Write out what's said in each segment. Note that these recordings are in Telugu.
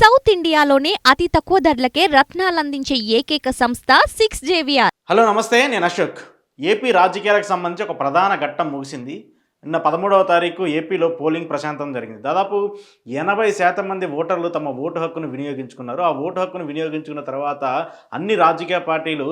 సౌత్ ఇండియాలోనే అతి తక్కువ ధరలకే రత్నాలందించే ఏకైక సంస్థ 6JVR. హలో నమస్తే, నేను అశోక్. ఏపీ రాజకీయాలకు సంబంధించి ఒక ప్రధాన ఘట్టం ముగిసింది. నిన్న 13వ తారీఖు ఏపీలో పోలింగ్ ప్రశాంతం జరిగింది. దాదాపు 80% మంది ఓటర్లు తమ ఓటు హక్కును వినియోగించుకున్నారు. ఆ ఓటు హక్కును వినియోగించుకున్న తర్వాత అన్ని రాజకీయ పార్టీలు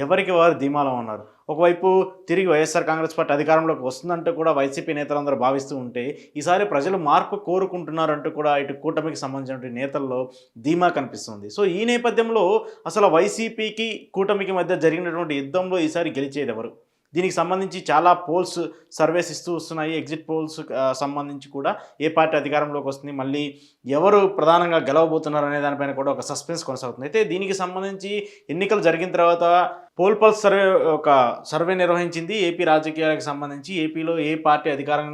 ఎవరికి వారు ధీమాలో ఉన్నారు. ఒకవైపు తిరిగి వైఎస్ఆర్ కాంగ్రెస్ పార్టీ అధికారంలోకి వస్తుందంటూ కూడా వైసీపీ నేతలందరూ భావిస్తూ ఉంటే, ఈసారి ప్రజలు మార్పు కోరుకుంటున్నారంటూ కూడా ఇటు కూటమికి సంబంధించిన నేతల్లో ధీమా కనిపిస్తుంది. సో ఈ నేపథ్యంలో అసలు వైసీపీకి కూటమికి మధ్య జరిగినటువంటి యుద్ధంలో ఈసారి గెలిచేది ఎవరు? దీనికి సంబంధించి చాలా పోల్స్ సర్వేస్ ఇస్తూ వస్తున్నాయి. ఎగ్జిట్ పోల్స్ సంబంధించి కూడా ఏ పార్టీ అధికారంలోకి వస్తుంది, మళ్ళీ ఎవరు ప్రధానంగా గెలవబోతున్నారు అనే దానిపైన కూడా ఒక సస్పెన్స్ కొనసాగుతుంది. అయితే దీనికి సంబంధించి ఎన్నికలు జరిగిన తర్వాత పోల్ పల్స్ సర్వే నిర్వహించింది. ఏపీ రాజకీయాలకు సంబంధించి ఏపీలో ఏ పార్టీ అధికారం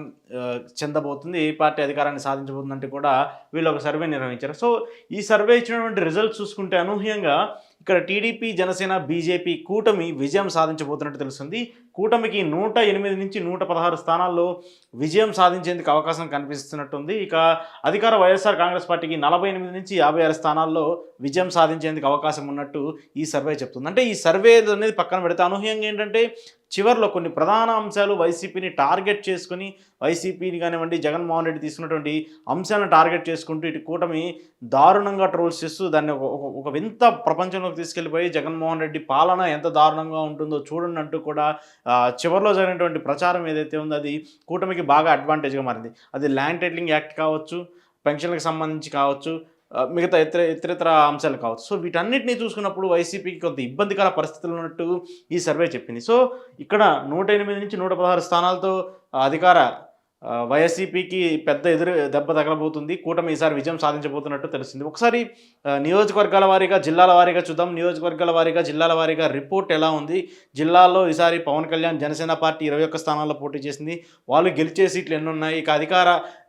చెందబోతుంది, ఏ పార్టీ అధికారాన్ని సాధించబోతుందంటే కూడా వీళ్ళు ఒక సర్వే నిర్వహించారు. సో ఈ సర్వే ఇచ్చినటువంటి రిజల్ట్స్ చూసుకుంటే అనూహ్యంగా ఇక్కడ టీడీపీ, జనసేన, బీజేపీ కూటమి విజయం సాధించబోతున్నట్టు తెలుస్తుంది. కూటమికి 108 నుంచి 116 స్థానాల్లో విజయం సాధించేందుకు అవకాశం కనిపిస్తున్నట్టుంది. ఇక అధికార వైఎస్ఆర్ కాంగ్రెస్ పార్టీకి 48 నుంచి 56 స్థానాల్లో విజయం సాధించేందుకు అవకాశం ఉన్నట్టు ఈ సర్వే చెప్తుంది. అంటే ఈ సర్వే అనేది పక్కన పెడితే అనూహ్యంగా ఏంటంటే చివరిలో కొన్ని ప్రధాన అంశాలు వైసీపీని టార్గెట్ చేసుకుని, వైసీపీని కానివ్వండి, జగన్మోహన్ రెడ్డి తీసుకున్నటువంటి అంశాలను టార్గెట్ చేసుకుంటూ ఇటు కూటమి దారుణంగా ట్రోల్స్ చేస్తూ దాన్ని ఒక వింత ప్రపంచంలోకి తీసుకెళ్ళిపోయి జగన్మోహన్ రెడ్డి పాలన ఎంత దారుణంగా ఉంటుందో చూడండి అంటూ కూడా చివరిలో జరిగినటువంటి ప్రచారం ఏదైతే ఉందో అది కూటమికి బాగా అడ్వాంటేజ్గా మారింది. అది ల్యాండ్ టైటిలింగ్ యాక్ట్ కావచ్చు, పెన్షన్లకు సంబంధించి కావచ్చు, మిగతా ఇతరితర అంశాలు కావచ్చు. సో వీటన్నిటినీ చూసుకున్నప్పుడు వైసీపీకి కొంత ఇబ్బందికర పరిస్థితులు ఉన్నట్టు ఈ సర్వే చెప్పింది. సో ఇక్కడ 108 నుంచి 116 స్థానాలతో అధికార వైఎస్సీపీకి పెద్ద దెబ్బ తగలబోతుంది. కూటమి ఈసారి విజయం సాధించబోతున్నట్టు తెలిసింది. ఒకసారి నియోజకవర్గాల వారీగా, జిల్లాల వారీగా చూద్దాం. నియోజకవర్గాల వారీగా, జిల్లాల వారీగా రిపోర్ట్ ఎలా ఉంది? జిల్లాల్లో ఈసారి పవన్ కళ్యాణ్ జనసేన పార్టీ 21 స్థానాల్లో పోటీ చేసింది. వాళ్ళు గెలిచే సీట్లు ఎన్ని ఉన్నాయి? ఇక అధికార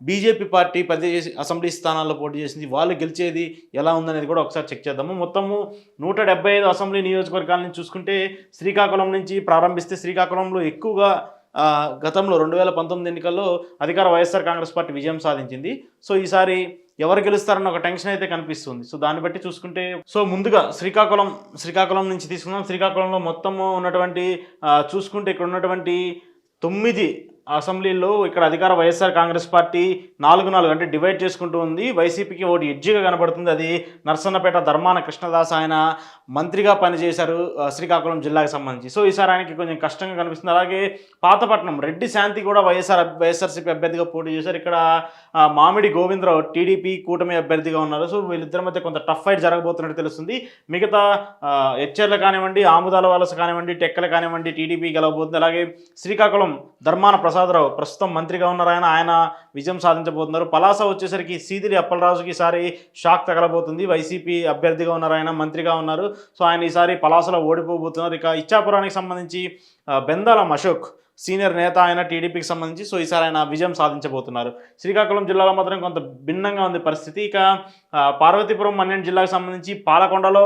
బీజేపీ పార్టీ 10 అసెంబ్లీ స్థానాల్లో పోటీ చేసింది. వాళ్ళు గెలిచేది ఎలా ఉందనేది కూడా ఒకసారి చెక్ చేద్దాము. మొత్తము 175 అసెంబ్లీ నియోజకవర్గాల నుంచి చూసుకుంటే శ్రీకాకుళం నుంచి ప్రారంభిస్తే శ్రీకాకుళంలో ఎక్కువగా గతంలో 2019 ఎన్నికల్లో అధికార వైఎస్ఆర్ కాంగ్రెస్ పార్టీ విజయం సాధించింది. సో ఈసారి ఎవరు గెలుస్తారన్న ఒక టెన్షన్ అయితే కనిపిస్తుంది. సో దాన్ని బట్టి చూసుకుంటే, సో ముందుగా శ్రీకాకుళం నుంచి తీసుకుందాం. శ్రీకాకుళంలో మొత్తము ఉన్నటువంటి చూసుకుంటే ఇక్కడ ఉన్నటువంటి 9 అసెంబ్లీల్లో ఇక్కడ అధికార వైఎస్ఆర్ కాంగ్రెస్ పార్టీ 4 అంటే డివైడ్ చేసుకుంటూ ఉంది. వైసీపీకి ఒకటి ఎడ్జిగా కనబడుతుంది. అది నర్సన్నపేట ధర్మాన కృష్ణదాస్, ఆయన మంత్రిగా పనిచేశారు శ్రీకాకుళం జిల్లాకు సంబంధించి. సో ఈసారి ఆయనకి కొంచెం కష్టంగా కనిపిస్తుంది. అలాగే పాతపట్నం రెడ్డి శాంతి కూడా వైఎస్ఆర్సీపీ అభ్యర్థిగా పోటీ చేశారు. ఇక్కడ మామిడి గోవిందరావు టీడీపీ కూటమి అభ్యర్థిగా ఉన్నారు. సో వీళ్ళిద్దరి మధ్య కొంత టఫ్ ఫైట్ జరగబోతున్నట్టు తెలుస్తుంది. మిగతా హెచ్ఆర్లు కానివ్వండి, ఆముదాల వలస కానివ్వండి, టెక్కలు కానివ్వండి టీడీపీ గెలవబోతుంది. అలాగే శ్రీకాకుళం ధర్మాన ప్రసాదరావు ప్రస్తుతం మంత్రిగా ఉన్నారు. ఆయన విజయం సాధించబోతున్నారు. పలాస వచ్చేసరికి సీదిరి అప్పలరాజుకి ఈసారి షాక్ తగలబోతుంది. వైసీపీ అభ్యర్థిగా ఉన్నారు, ఆయన మంత్రిగా ఉన్నారు. సో ఆయన ఈసారి పలాసలో ఓడిపోబోతున్నారు. ఇక ఇచ్చాపురానికి సంబంధించి బెందాలం అశోక్ సీనియర్ నేత, ఆయన టీడీపీకి సంబంధించి. సో ఈసారి ఆయన విజయం సాధించబోతున్నారు. శ్రీకాకుళం జిల్లాలో మాత్రం కొంత భిన్నంగా ఉంది పరిస్థితి. ఇక పార్వతీపురం మన్యం జిల్లాకు సంబంధించి పాలకొండలో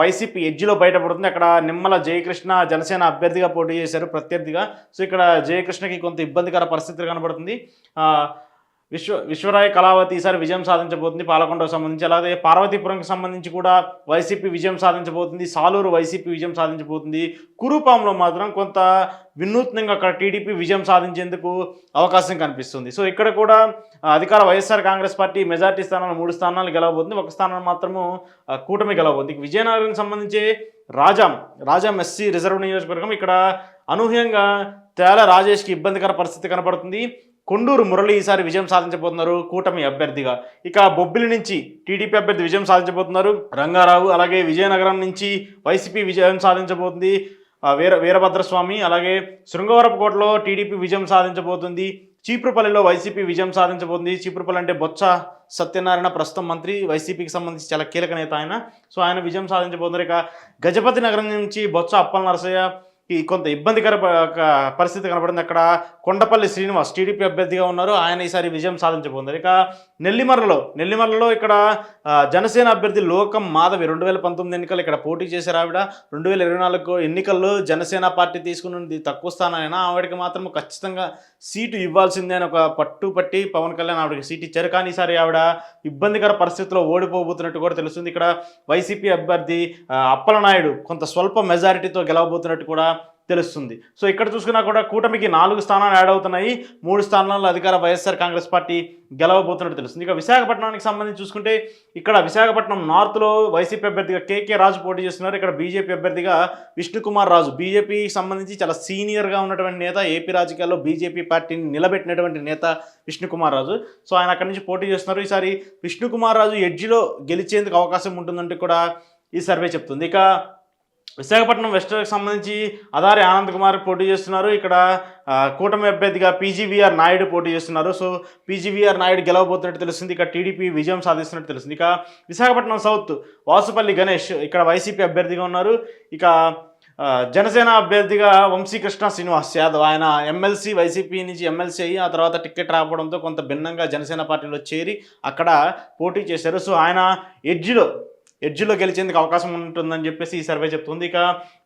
వైసీపీ ఎడ్జిలో బయటపడుతుంది. అక్కడ నిమ్మల జయకృష్ణ జనసేన అభ్యర్థిగా పోటీ చేశారు ప్రత్యర్థిగా. సో ఇక్కడ జయకృష్ణకి కొంత ఇబ్బందికర పరిస్థితులు కనబడుతుంది. విశ్వరాయ కళావతి ఈసారి విజయం సాధించబోతుంది పాలకొండకు సంబంధించి. అలాగే పార్వతీపురంకి సంబంధించి కూడా వైసీపీ విజయం సాధించబోతుంది. సాలూరు వైసీపీ విజయం సాధించబోతుంది. కురుపాంలో మాత్రం కొంత వినూత్నంగా అక్కడ టీడీపీ విజయం సాధించేందుకు అవకాశం కనిపిస్తుంది. సో ఇక్కడ కూడా అధికార వైఎస్ఆర్ కాంగ్రెస్ పార్టీ మెజార్టీ స్థానాలు 3 స్థానాలు గెలవబోతుంది. ఒక స్థానం మాత్రము కూటమి గెలవబోతుంది. విజయనగరం సంబంధించి రాజాం ఎస్సీ రిజర్వ్ నియోజకవర్గం, ఇక్కడ అనూహ్యంగా తేల రాజేష్కి ఇబ్బందికర పరిస్థితి కనపడుతుంది. కొండూరు మురళి ఈసారి విజయం సాధించబోతున్నారు కూటమి అభ్యర్థిగా. ఇక బొబ్బిలి నుంచి టీడీపీ అభ్యర్థి విజయం సాధించబోతున్నారు రంగారావు. అలాగే విజయనగరం నుంచి వైసీపీ విజయం సాధించబోతుంది వీరభద్రస్వామి. అలాగే శృంగవరపుకోటలో టీడీపీ విజయం సాధించబోతుంది. చీపురుపల్లిలో వైసీపీ విజయం సాధించబోతుంది. చీపురుపల్లి అంటే బొత్స సత్యనారాయణ ప్రస్తుతం మంత్రి, వైసీపీకి సంబంధించి చాలా కీలక నేత ఆయన. సో ఆయన విజయం సాధించబోతున్నారు. ఇక గజపతి నగరం నుంచి బొత్స అప్పల నరసయ్య, ఈ కొంత ఇబ్బందికర పరిస్థితి కనబడింది. అక్కడ కొండపల్లి శ్రీనివాస్ టీడీపీ అభ్యర్థిగా ఉన్నారు, ఆయన ఈసారి విజయం సాధించబోతున్నారు. ఇక నెల్లిమర్లలో ఇక్కడ జనసేన అభ్యర్థి లోకం మాధవి 2019 ఎన్నికలు ఇక్కడ పోటీ చేశారు. ఆవిడ 2024 ఎన్నికల్లో జనసేన పార్టీ తీసుకున్నది తక్కువ స్థానమైనా ఆవిడకి మాత్రం ఖచ్చితంగా సీటు ఇవ్వాల్సిందే అని ఒక పట్టి పవన్ కళ్యాణ్ ఆవిడకి సీట్ ఇచ్చారు. కానీ ఈసారి ఆవిడ ఇబ్బందికర పరిస్థితుల్లో ఓడిపోబోతున్నట్టు కూడా తెలుస్తుంది. ఇక్కడ వైసీపీ అభ్యర్థి అప్పలనాయుడు కొంత స్వల్ప మెజారిటీతో గెలవబోతున్నట్టు కూడా తెలుస్తుంది. సో ఇక్కడ చూసుకున్నా కూడా కూటమికి 4 స్థానాలు యాడ్ అవుతున్నాయి, 3 స్థానాల్లో అధికార వైఎస్ఆర్ కాంగ్రెస్ పార్టీ గెలవబోతున్నట్టు తెలుస్తుంది. ఇక విశాఖపట్నానికి సంబంధించి చూసుకుంటే ఇక్కడ విశాఖపట్నం నార్త్లో వైసీపీ అభ్యర్థిగా కేకే రాజు పోటీ చేస్తున్నారు. ఇక్కడ బీజేపీ అభ్యర్థిగా విష్ణుకుమార్ రాజు, బీజేపీకి సంబంధించి చాలా సీనియర్గా ఉన్నటువంటి నేత, ఏపీ రాజకీయాల్లో బీజేపీ పార్టీని నిలబెట్టినటువంటి నేత విష్ణుకుమార్ రాజు. సో ఆయన అక్కడి నుంచి పోటీ చేస్తున్నారు. ఈసారి విష్ణుకుమార్ రాజు ఎడ్జిలో గెలిచేందుకు అవకాశం ఉంటుందంటే కూడా ఈ సర్వే చెప్తుంది. ఇక విశాఖపట్నం వెస్ట్కి సంబంధించి అదారి ఆనంద్ కుమార్ పోటీ చేస్తున్నారు. ఇక్కడ కూటమి అభ్యర్థిగా పీజీవీఆర్ నాయుడు పోటీ చేస్తున్నారు. సో పీజీవీఆర్ నాయుడు గెలవబోతున్నట్టు తెలుస్తుంది. ఇక టీడీపీ విజయం సాధిస్తున్నట్టు తెలుస్తుంది. ఇక విశాఖపట్నం సౌత్ వాసుపల్లి గణేష్ ఇక్కడ వైసీపీ అభ్యర్థిగా ఉన్నారు. ఇక జనసేన అభ్యర్థిగా వంశీకృష్ణ శ్రీనివాస్ యాదవ్, ఆయన ఎమ్మెల్సీ, వైసీపీ నుంచి ఎమ్మెల్సీ అయ్యి ఆ తర్వాత టికెట్ రావడంతో కొంత భిన్నంగా జనసేన పార్టీలో చేరి అక్కడ పోటీ చేశారు. సో ఆయన ఎడ్జిలో గెలిచేందుకు అవకాశం ఉంటుందని చెప్పేసి ఈ సర్వే చెప్తుంది. ఇక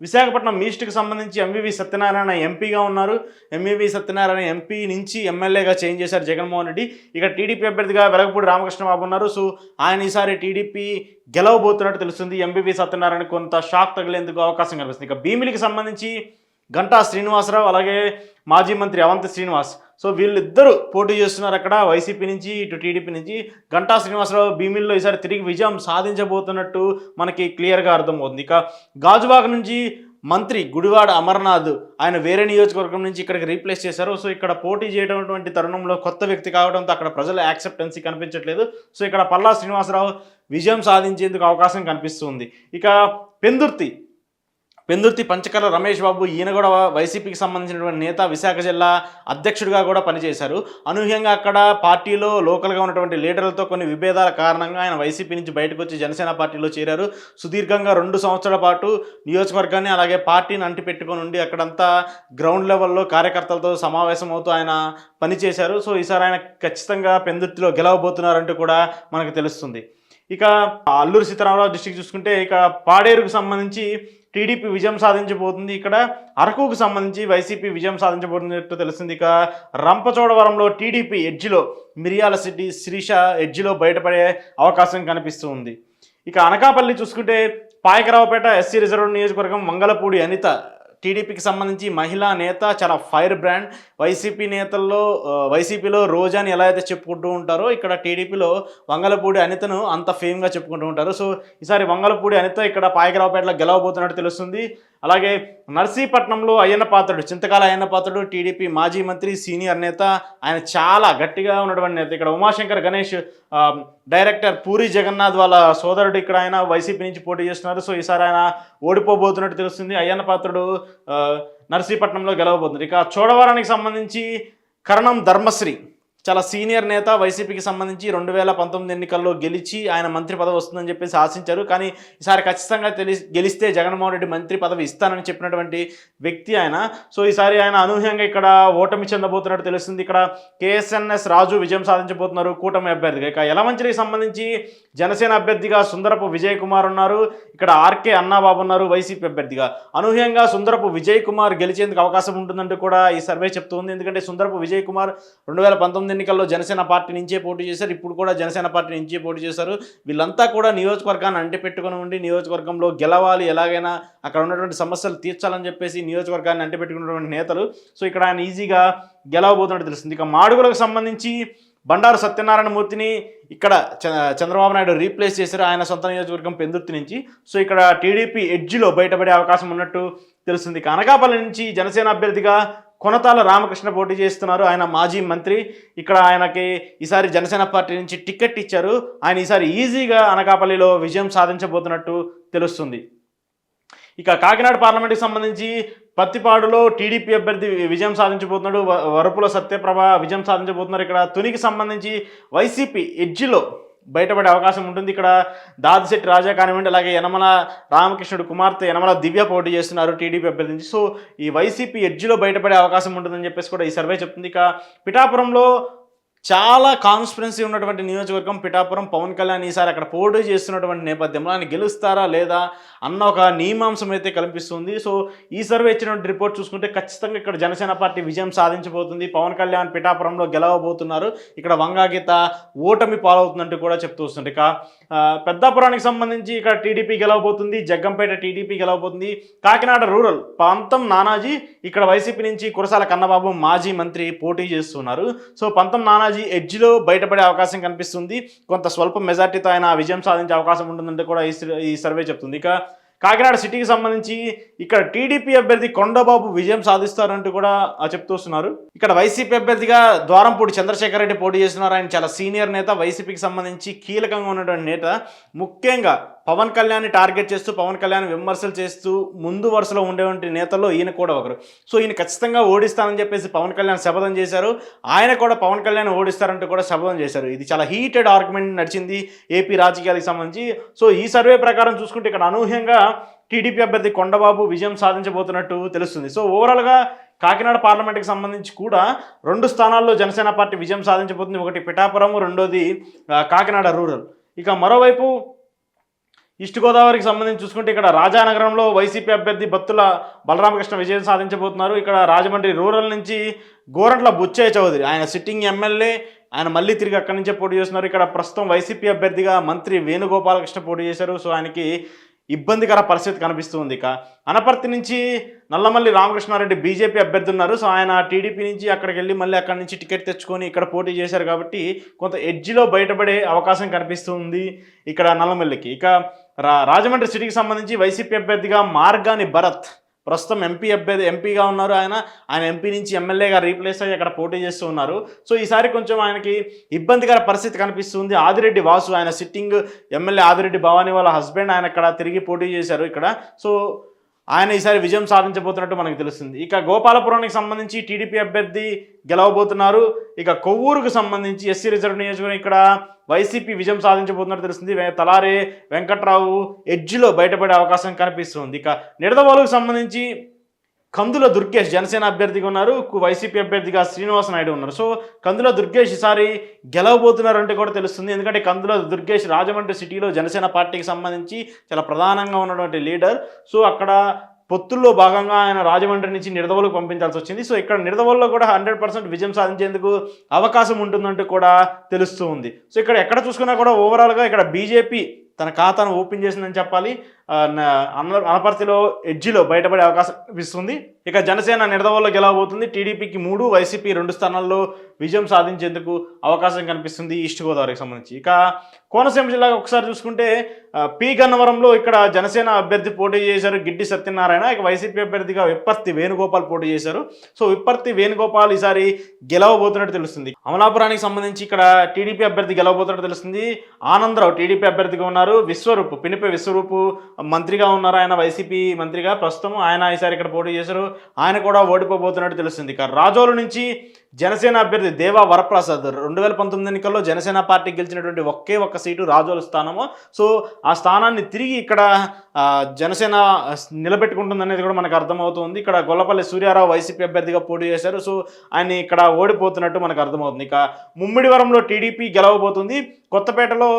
విశాఖపట్నం ఈస్ట్కి సంబంధించి ఎంవివి సత్యనారాయణ ఎంపీగా ఉన్నారు. ఎంవివి సత్యనారాయణ ఎంపీ నుంచి ఎమ్మెల్యేగా చేంజ్ చేశారు జగన్మోహన్ రెడ్డి. ఇక టీడీపీ అభ్యర్థిగా వెలగపూడి రామకృష్ణబాబు ఉన్నారు. సో ఆయన ఈసారి టీడీపీ గెలవబోతున్నట్టు తెలుస్తుంది. ఎంవివి సత్యనారాయణ కొంత షాక్ తగిలేందుకు అవకాశం కనిపిస్తుంది. ఇక భీమిలికి సంబంధించి గంటా శ్రీనివాసరావు అలాగే మాజీ మంత్రి అవంతి శ్రీనివాస్, సో వీళ్ళిద్దరూ పోటీ చేస్తున్నారు అక్కడ వైసీపీ నుంచి ఇటు టీడీపీ నుంచి. గంటా శ్రీనివాసరావు భీమిల్లో ఈసారి తిరిగి విజయం సాధించబోతున్నట్టు మనకి క్లియర్గా అర్థమవుతుంది. ఇక గాజువాక నుంచి మంత్రి గుడివాడ అమర్నాథ్, ఆయన వేరే నియోజకవర్గం నుంచి ఇక్కడికి రీప్లేస్ చేశారు. సో ఇక్కడ పోటీ చేయటువంటి తరుణంలో కొత్త వ్యక్తి కావడంతో అక్కడ ప్రజల యాక్సెప్టెన్సీ కనిపించట్లేదు. సో ఇక్కడ పల్లా శ్రీనివాసరావు విజయం సాధించేందుకు అవకాశం కనిపిస్తుంది. ఇక పెందుర్తి పంచకర్ల రమేష్ బాబు, ఈయన కూడా వైసీపీకి సంబంధించినటువంటి నేత, విశాఖ జిల్లా అధ్యక్షుడిగా కూడా పనిచేశారు. అనూహ్యంగా అక్కడ పార్టీలో లోకల్గా ఉన్నటువంటి లీడర్లతో కొన్ని విభేదాల కారణంగా ఆయన వైసీపీ నుంచి బయటకు వచ్చి జనసేన పార్టీలో చేరారు. సుదీర్ఘంగా 2 సంవత్సరాల పాటు నియోజకవర్గాన్ని అలాగే పార్టీని అంటిపెట్టుకొని ఉండి అక్కడంతా గ్రౌండ్ లెవెల్లో కార్యకర్తలతో సమావేశం అవుతూ ఆయన పనిచేశారు. సో ఈసారి ఆయన ఖచ్చితంగా పెందుర్తిలో గెలవబోతున్నారంటూ కూడా మనకు తెలుస్తుంది. ఇక అల్లూరు సీతారామరాజు డిస్ట్రిక్ట్ చూసుకుంటే ఇక పాడేరుకు సంబంధించి టీడీపీ విజయం సాధించబోతుంది. ఇక్కడ అరకుకు సంబంధించి వైసీపీ విజయం సాధించబోతున్నట్టు తెలుస్తుంది. ఇక రంపచోడవరంలో టీడీపీ ఎడ్జిలో మిరియాల సిటీ శిరీష ఎడ్జిలో బయటపడే అవకాశం కనిపిస్తూ ఉంది. ఇక అనకాపల్లి చూసుకుంటే పాయకరావుపేట ఎస్సీ రిజర్వ్ నియోజకవర్గం మంగళపూడి అనిత టీడీపీకి సంబంధించి మహిళా నేత, చాలా ఫైర్ బ్రాండ్. వైసీపీలో రోజాని ఎలా అయితే చెప్పుకుంటూ ఉంటారో ఇక్కడ టీడీపీలో వంగలపూడి అనితను అంత ఫేమ్గా చెప్పుకుంటూ ఉంటారు. సో ఈసారి వంగలపూడి అనిత ఇక్కడ పాయకరావుపేటలో గెలవబోతున్నట్టు తెలుస్తుంది. అలాగే నర్సీపట్నంలో చింతకాల అయ్యన్న పాత్రుడు టీడీపీ మాజీ మంత్రి, సీనియర్ నేత, ఆయన చాలా గట్టిగా ఉన్నటువంటి నేత. ఇక్కడ ఉమాశంకర్ గణేష్ డైరెక్టర్ పూరి జగన్నాథ్ వాళ్ళ సోదరుడు ఇక్కడ ఆయన వైసీపీ నుంచి పోటీ చేస్తున్నారు. సో ఈసారి ఆయన ఓడిపోబోతున్నట్టు తెలుస్తుంది. అయ్యన్న పాత్రుడు నర్సీపట్నంలో గెలవబోతున్నారు. ఇక చోడవరానికి సంబంధించి కరణం ధర్మశ్రీ, చాలా సీనియర్ నేత, వైసీపీకి సంబంధించి 2019 ఎన్నికల్లో గెలిచి ఆయన మంత్రి పదవి వస్తుందని చెప్పేసి ఆశించారు. కానీ ఈసారి ఖచ్చితంగా గెలిస్తే జగన్మోహన్ రెడ్డి మంత్రి పదవి ఇస్తానని చెప్పినటువంటి వ్యక్తి ఆయన. సో ఈసారి ఆయన అనూహ్యంగా ఇక్కడ ఓటమి చెందబోతున్నట్టు తెలుస్తుంది. ఇక్కడ కేఎస్ఎన్ఎస్ రాజు విజయం సాధించబోతున్నారు కూటమి అభ్యర్థిగా. ఇక యలమంచిలికి సంబంధించి జనసేన అభ్యర్థిగా సుందరపు విజయ్ కుమార్ ఉన్నారు. ఇక్కడ ఆర్కే అన్నాబాబు ఉన్నారు వైసీపీ అభ్యర్థిగా. అనూహ్యంగా సుందరపు విజయ్ కుమార్ గెలిచేందుకు అవకాశం ఉంటుందంటూ కూడా ఈ సర్వే చెప్తుంది. ఎందుకంటే సుందరపు విజయ్ కుమార్ 2019 ఎన్నికల్లో జనసేన పార్టీ నుంచే పోటీ చేశారు, ఇప్పుడు కూడా జనసేన పార్టీ నుంచే పోటీ చేశారు. వీళ్ళంతా కూడా నియోజకవర్గాన్ని అంటిపెట్టుకుని ఉండి నియోజకవర్గంలో గెలవాలి, ఎలాగైనా అక్కడ ఉన్నటువంటి సమస్యలు తీర్చాలని చెప్పేసి నియోజకవర్గాన్ని అంటిపెట్టుకున్నటువంటి నేతలు. సో ఇక్కడ ఆయన ఈజీగా గెలవబోతున్నట్టు తెలుస్తుంది. ఇక మాడుగులకు సంబంధించి బండారు సత్యనారాయణ మూర్తిని ఇక్కడ చంద్రబాబు నాయుడు రీప్లేస్ చేశారు, ఆయన సొంత నియోజకవర్గం పెందుర్తి నుంచి. సో ఇక్కడ టీడీపీ ఎడ్జిలో బయటపడే అవకాశం ఉన్నట్టు తెలుస్తుంది. ఇక అనకాపల్లి నుంచి జనసేన అభ్యర్థిగా కొనతాల రామకృష్ణ పోటీ చేస్తున్నారు, ఆయన మాజీ మంత్రి. ఇక్కడ ఆయనకి ఈసారి జనసేన పార్టీ నుంచి టికెట్ ఇచ్చారు. ఆయన ఈసారి ఈజీగా అనకాపల్లిలో విజయం సాధించబోతున్నట్టు తెలుస్తుంది. ఇక కాకినాడ పార్లమెంట్కి సంబంధించి పత్తిపాడులో టీడీపీ అభ్యర్థి విజయం సాధించబోతున్నాడు, వరపుల సత్యప్రభ విజయం సాధించబోతున్నారు. ఇక్కడ తునికి సంబంధించి వైసీపీ ఎడ్జిలో బయటపడే అవకాశం ఉంటుంది. ఇక్కడ దాదిశెట్టి రాజా కానివ్వండి, అలాగే యనమల రామకృష్ణుడు కుమార్తె యనమల దివ్య పోటీ చేస్తున్నారు టీడీపీ అభ్యర్థి నుంచి. సో ఈ వైసీపీ ఎడ్జ్లో బయటపడే అవకాశం ఉంటుందని చెప్పేసి కూడా ఈ సర్వే చెప్తుంది. ఇక పిఠాపురంలో చాలా కాన్స్పిరెన్సీ ఉన్నటువంటి నియోజకవర్గం పిఠాపురం. పవన్ కళ్యాణ్ ఈసారి అక్కడ పోటీ చేస్తున్నటువంటి నేపథ్యంలో ఆయన గెలుస్తారా లేదా అన్న ఒక మీమాంసం అయితే కల్పిస్తుంది. సో ఈ సర్వే ఇచ్చినటువంటి రిపోర్ట్ చూసుకుంటే ఖచ్చితంగా ఇక్కడ జనసేన పార్టీ విజయం సాధించబోతుంది. పవన్ కళ్యాణ్ పిఠాపురంలో గెలవబోతున్నారు. ఇక్కడ వంగాగీత ఓటమి పాలవుతుందంటూ కూడా చెప్తూ వస్తుంది. ఇక పెద్దాపురానికి సంబంధించి ఇక్కడ టీడీపీ గెలవబోతుంది, జగ్గంపేట టీడీపీ గెలవబోతుంది. కాకినాడ రూరల్ పంతం నానాజీ, ఇక్కడ వైసీపీ నుంచి కురసాల కన్నబాబు మాజీ మంత్రి పోటీ చేస్తున్నారు. సో పంతం నానాజీ ఎడ్జ్లో బయటపడే అవకాశం కనిపిస్తుంది. కొంత స్వల్ప మెజార్టీతో ఆయన విజయం సాధించే అవకాశం ఉంటుందంటే కూడా ఈ సర్వే చెప్తుంది. ఇక కాకినాడ సిటీకి సంబంధించి ఇక్కడ టీడీపీ అభ్యర్థి కొండబాబు విజయం సాధిస్తారంటూ కూడా చెప్తూ వస్తున్నారు. ఇక్కడ వైసీపీ అభ్యర్థిగా ద్వారంపూడి చంద్రశేఖర్ రెడ్డి పోటీ చేస్తున్నారు. ఆయన చాలా సీనియర్ నేత, వైసీపీకి సంబంధించి కీలకంగా ఉన్నటువంటి నేత. ముఖ్యంగా పవన్ కళ్యాణ్ని టార్గెట్ చేస్తూ, పవన్ కళ్యాణ్ విమర్శలు చేస్తూ ముందు వరుసలో ఉండేటువంటి నేతల్లో ఈయన కూడా ఒకరు. సో ఈయన ఖచ్చితంగా ఓడిస్తానని చెప్పేసి పవన్ కళ్యాణ్ శపథం చేశారు. ఆయన కూడా పవన్ కళ్యాణ్ ఓడిస్తారంటూ కూడా శపథం చేశారు. ఇది చాలా హీటెడ్ ఆర్గ్యుమెంట్ నడిచింది ఏపీ రాజకీయాలకు సంబంధించి. సో ఈ సర్వే ప్రకారం చూసుకుంటే ఇక్కడ అనూహ్యంగా టీడీపీ అభ్యర్థి కొండబాబు విజయం సాధించబోతున్నట్టు తెలుస్తుంది. సో ఓవరాల్గా కాకినాడ పార్లమెంట్కి సంబంధించి కూడా 2 స్థానాల్లో జనసేన పార్టీ విజయం సాధించబోతుంది. ఒకటి పిఠాపురం, రెండోది కాకినాడ రూరల్. ఇక మరోవైపు ఈస్ట్ గోదావరికి సంబంధించి చూసుకుంటే ఇక్కడ రాజానగరంలో వైసీపీ అభ్యర్థి బత్తుల బలరామకృష్ణ విజయం సాధించబోతున్నారు. ఇక్కడ రాజమండ్రి రూరల్ నుంచి గోరంట్ల బుచ్చయ్య చౌదరి, ఆయన సిట్టింగ్ ఎమ్మెల్యే, ఆయన మళ్ళీ తిరిగి అక్కడి నుంచే పోటీ చేస్తున్నారు. ఇక్కడ ప్రస్తుతం వైసీపీ అభ్యర్థిగా మంత్రి వేణుగోపాలకృష్ణ పోటీ చేశారు. సో ఆయనకి ఇబ్బందికర పరిస్థితి కనిపిస్తుంది. ఇక అనపర్తి నుంచి నల్లమల్లి రామకృష్ణారెడ్డి బీజేపీ అభ్యర్థి ఉన్నారు. సో ఆయన టీడీపీ నుంచి అక్కడికి వెళ్ళి మళ్ళీ అక్కడి నుంచి టికెట్ తెచ్చుకొని ఇక్కడ పోటీ చేశారు కాబట్టి కొంత ఎడ్జ్లో బయటపడే అవకాశం కనిపిస్తుంది ఇక్కడ నల్లమల్లికి. ఇక రాజమండ్రి సిటీకి సంబంధించి వైసీపీ అభ్యర్థిగా మార్గాని భరత్ ప్రస్తుతం ఎంపీగా ఉన్నారు. ఆయన ఎంపీ నుంచి ఎమ్మెల్యేగా రీప్లేస్ అయ్యి అక్కడ పోటీ చేస్తూ ఉన్నారు. సో ఈసారి కొంచెం ఆయనకి ఇబ్బందికర పరిస్థితి కనిపిస్తుంది. ఆదిరెడ్డి వాసు, ఆయన సిట్టింగ్ ఎమ్మెల్యే ఆదిరెడ్డి భవానీ వాళ్ళ హస్బెండ్, ఆయన ఇక్కడ తిరిగి పోటీ చేశారు ఇక్కడ. సో ఆయన ఈసారి విజయం సాధించబోతున్నట్టు మనకు తెలుస్తుంది. ఇక గోపాలపురానికి సంబంధించి టీడీపీ అభ్యర్థి గెలవబోతున్నారు. ఇక కొవ్వూరుకు సంబంధించి ఎస్సీ రిజర్వ్ నియోజకవర్గం ఇక్కడ వైసీపీ విజయం సాధించబోతున్నట్టు తెలుస్తుంది. తలారి వెంకట్రావు ఎడ్జ్లో బయటపడే అవకాశం కనిపిస్తుంది. ఇక నిడదవోలుకు సంబంధించి కందుల దుర్గేష్ జనసేన అభ్యర్థిగా ఉన్నారు, వైసీపీ అభ్యర్థిగా శ్రీనివాస నాయుడు ఉన్నారు. సో కందుల దుర్గేష్ ఈసారి గెలవబోతున్నారంటే కూడా తెలుస్తుంది. ఎందుకంటే కందుల దుర్గేష్ రాజమండ్రి సిటీలో జనసేన పార్టీకి సంబంధించి చాలా ప్రధానంగా ఉన్నటువంటి లీడర్. సో అక్కడ పొత్తుల్లో భాగంగా ఆయన రాజమండ్రి నుంచి నిడదవోలుకు పంపించాల్సి వచ్చింది. సో ఇక్కడ నిడదవోలులో కూడా 100% విజయం సాధించేందుకు అవకాశం ఉంటుందంటూ కూడా తెలుస్తూ ఉంది. సో ఇక్కడ ఎక్కడ చూసుకున్నా కూడా ఓవరాల్గా ఇక్కడ బీజేపీ తన ఖాతాను ఓపెన్ చేసిందని చెప్పాలి. అనపర్తిలో ఎడ్జిలో బయటపడే అవకాశం కనిపిస్తుంది. ఇక జనసేన నిడదవోలులో గెలవబోతుంది. టీడీపీకి 3, వైసీపీ 2 స్థానాల్లో విజయం సాధించేందుకు అవకాశం కనిపిస్తుంది ఈస్ట్ గోదావరికి సంబంధించి. ఇక కోనసీమ జిల్లాగా ఒకసారి చూసుకుంటే పి గన్నవరంలో ఇక్కడ జనసేన అభ్యర్థి పోటీ చేశారు గిడ్డి సత్యనారాయణ. ఇక వైసీపీ అభ్యర్థిగా విప్పర్తి వేణుగోపాల్ పోటీ చేశారు. సో విప్పర్తి వేణుగోపాల్ ఈసారి గెలవబోతున్నట్టు తెలుస్తుంది. అమలాపురానికి సంబంధించి ఇక్కడ టీడీపీ అభ్యర్థి గెలవబోతున్నట్టు తెలుస్తుంది. ఆనందరావు టీడీపీ అభ్యర్థిగా ఉన్నారు. విశ్వరూప్ పినిపే విశ్వరూపు మంత్రిగా ఉన్నారు. ఆయన వైసీపీ మంత్రిగా ప్రస్తుతం ఆయన ఈసారి ఇక్కడ పోటీ చేశారు. ఆయన కూడా ఓడిపోబోతున్నట్టు తెలుస్తుంది. ఇక రాజోలు నుంచి జనసేన అభ్యర్థి దేవా వరప్రసాద్ 2019 ఎన్నికల్లో జనసేన పార్టీ గెలిచినటువంటి ఒక్క సీటు రాజోలు స్థానము. సో ఆ స్థానాన్ని తిరిగి ఇక్కడ జనసేన నిలబెట్టుకుంటుందనేది కూడా మనకు అర్థమవుతుంది. ఇక్కడ గొల్లపల్లి సూర్యారావు వైసీపీ అభ్యర్థిగా పోటీ చేశారు. సో ఆయన ఇక్కడ ఓడిపోతున్నట్టు మనకు అర్థమవుతుంది. ఇక ముమ్మిడివరంలో టీడీపీ గెలవబోతుంది. కొత్తపేటలో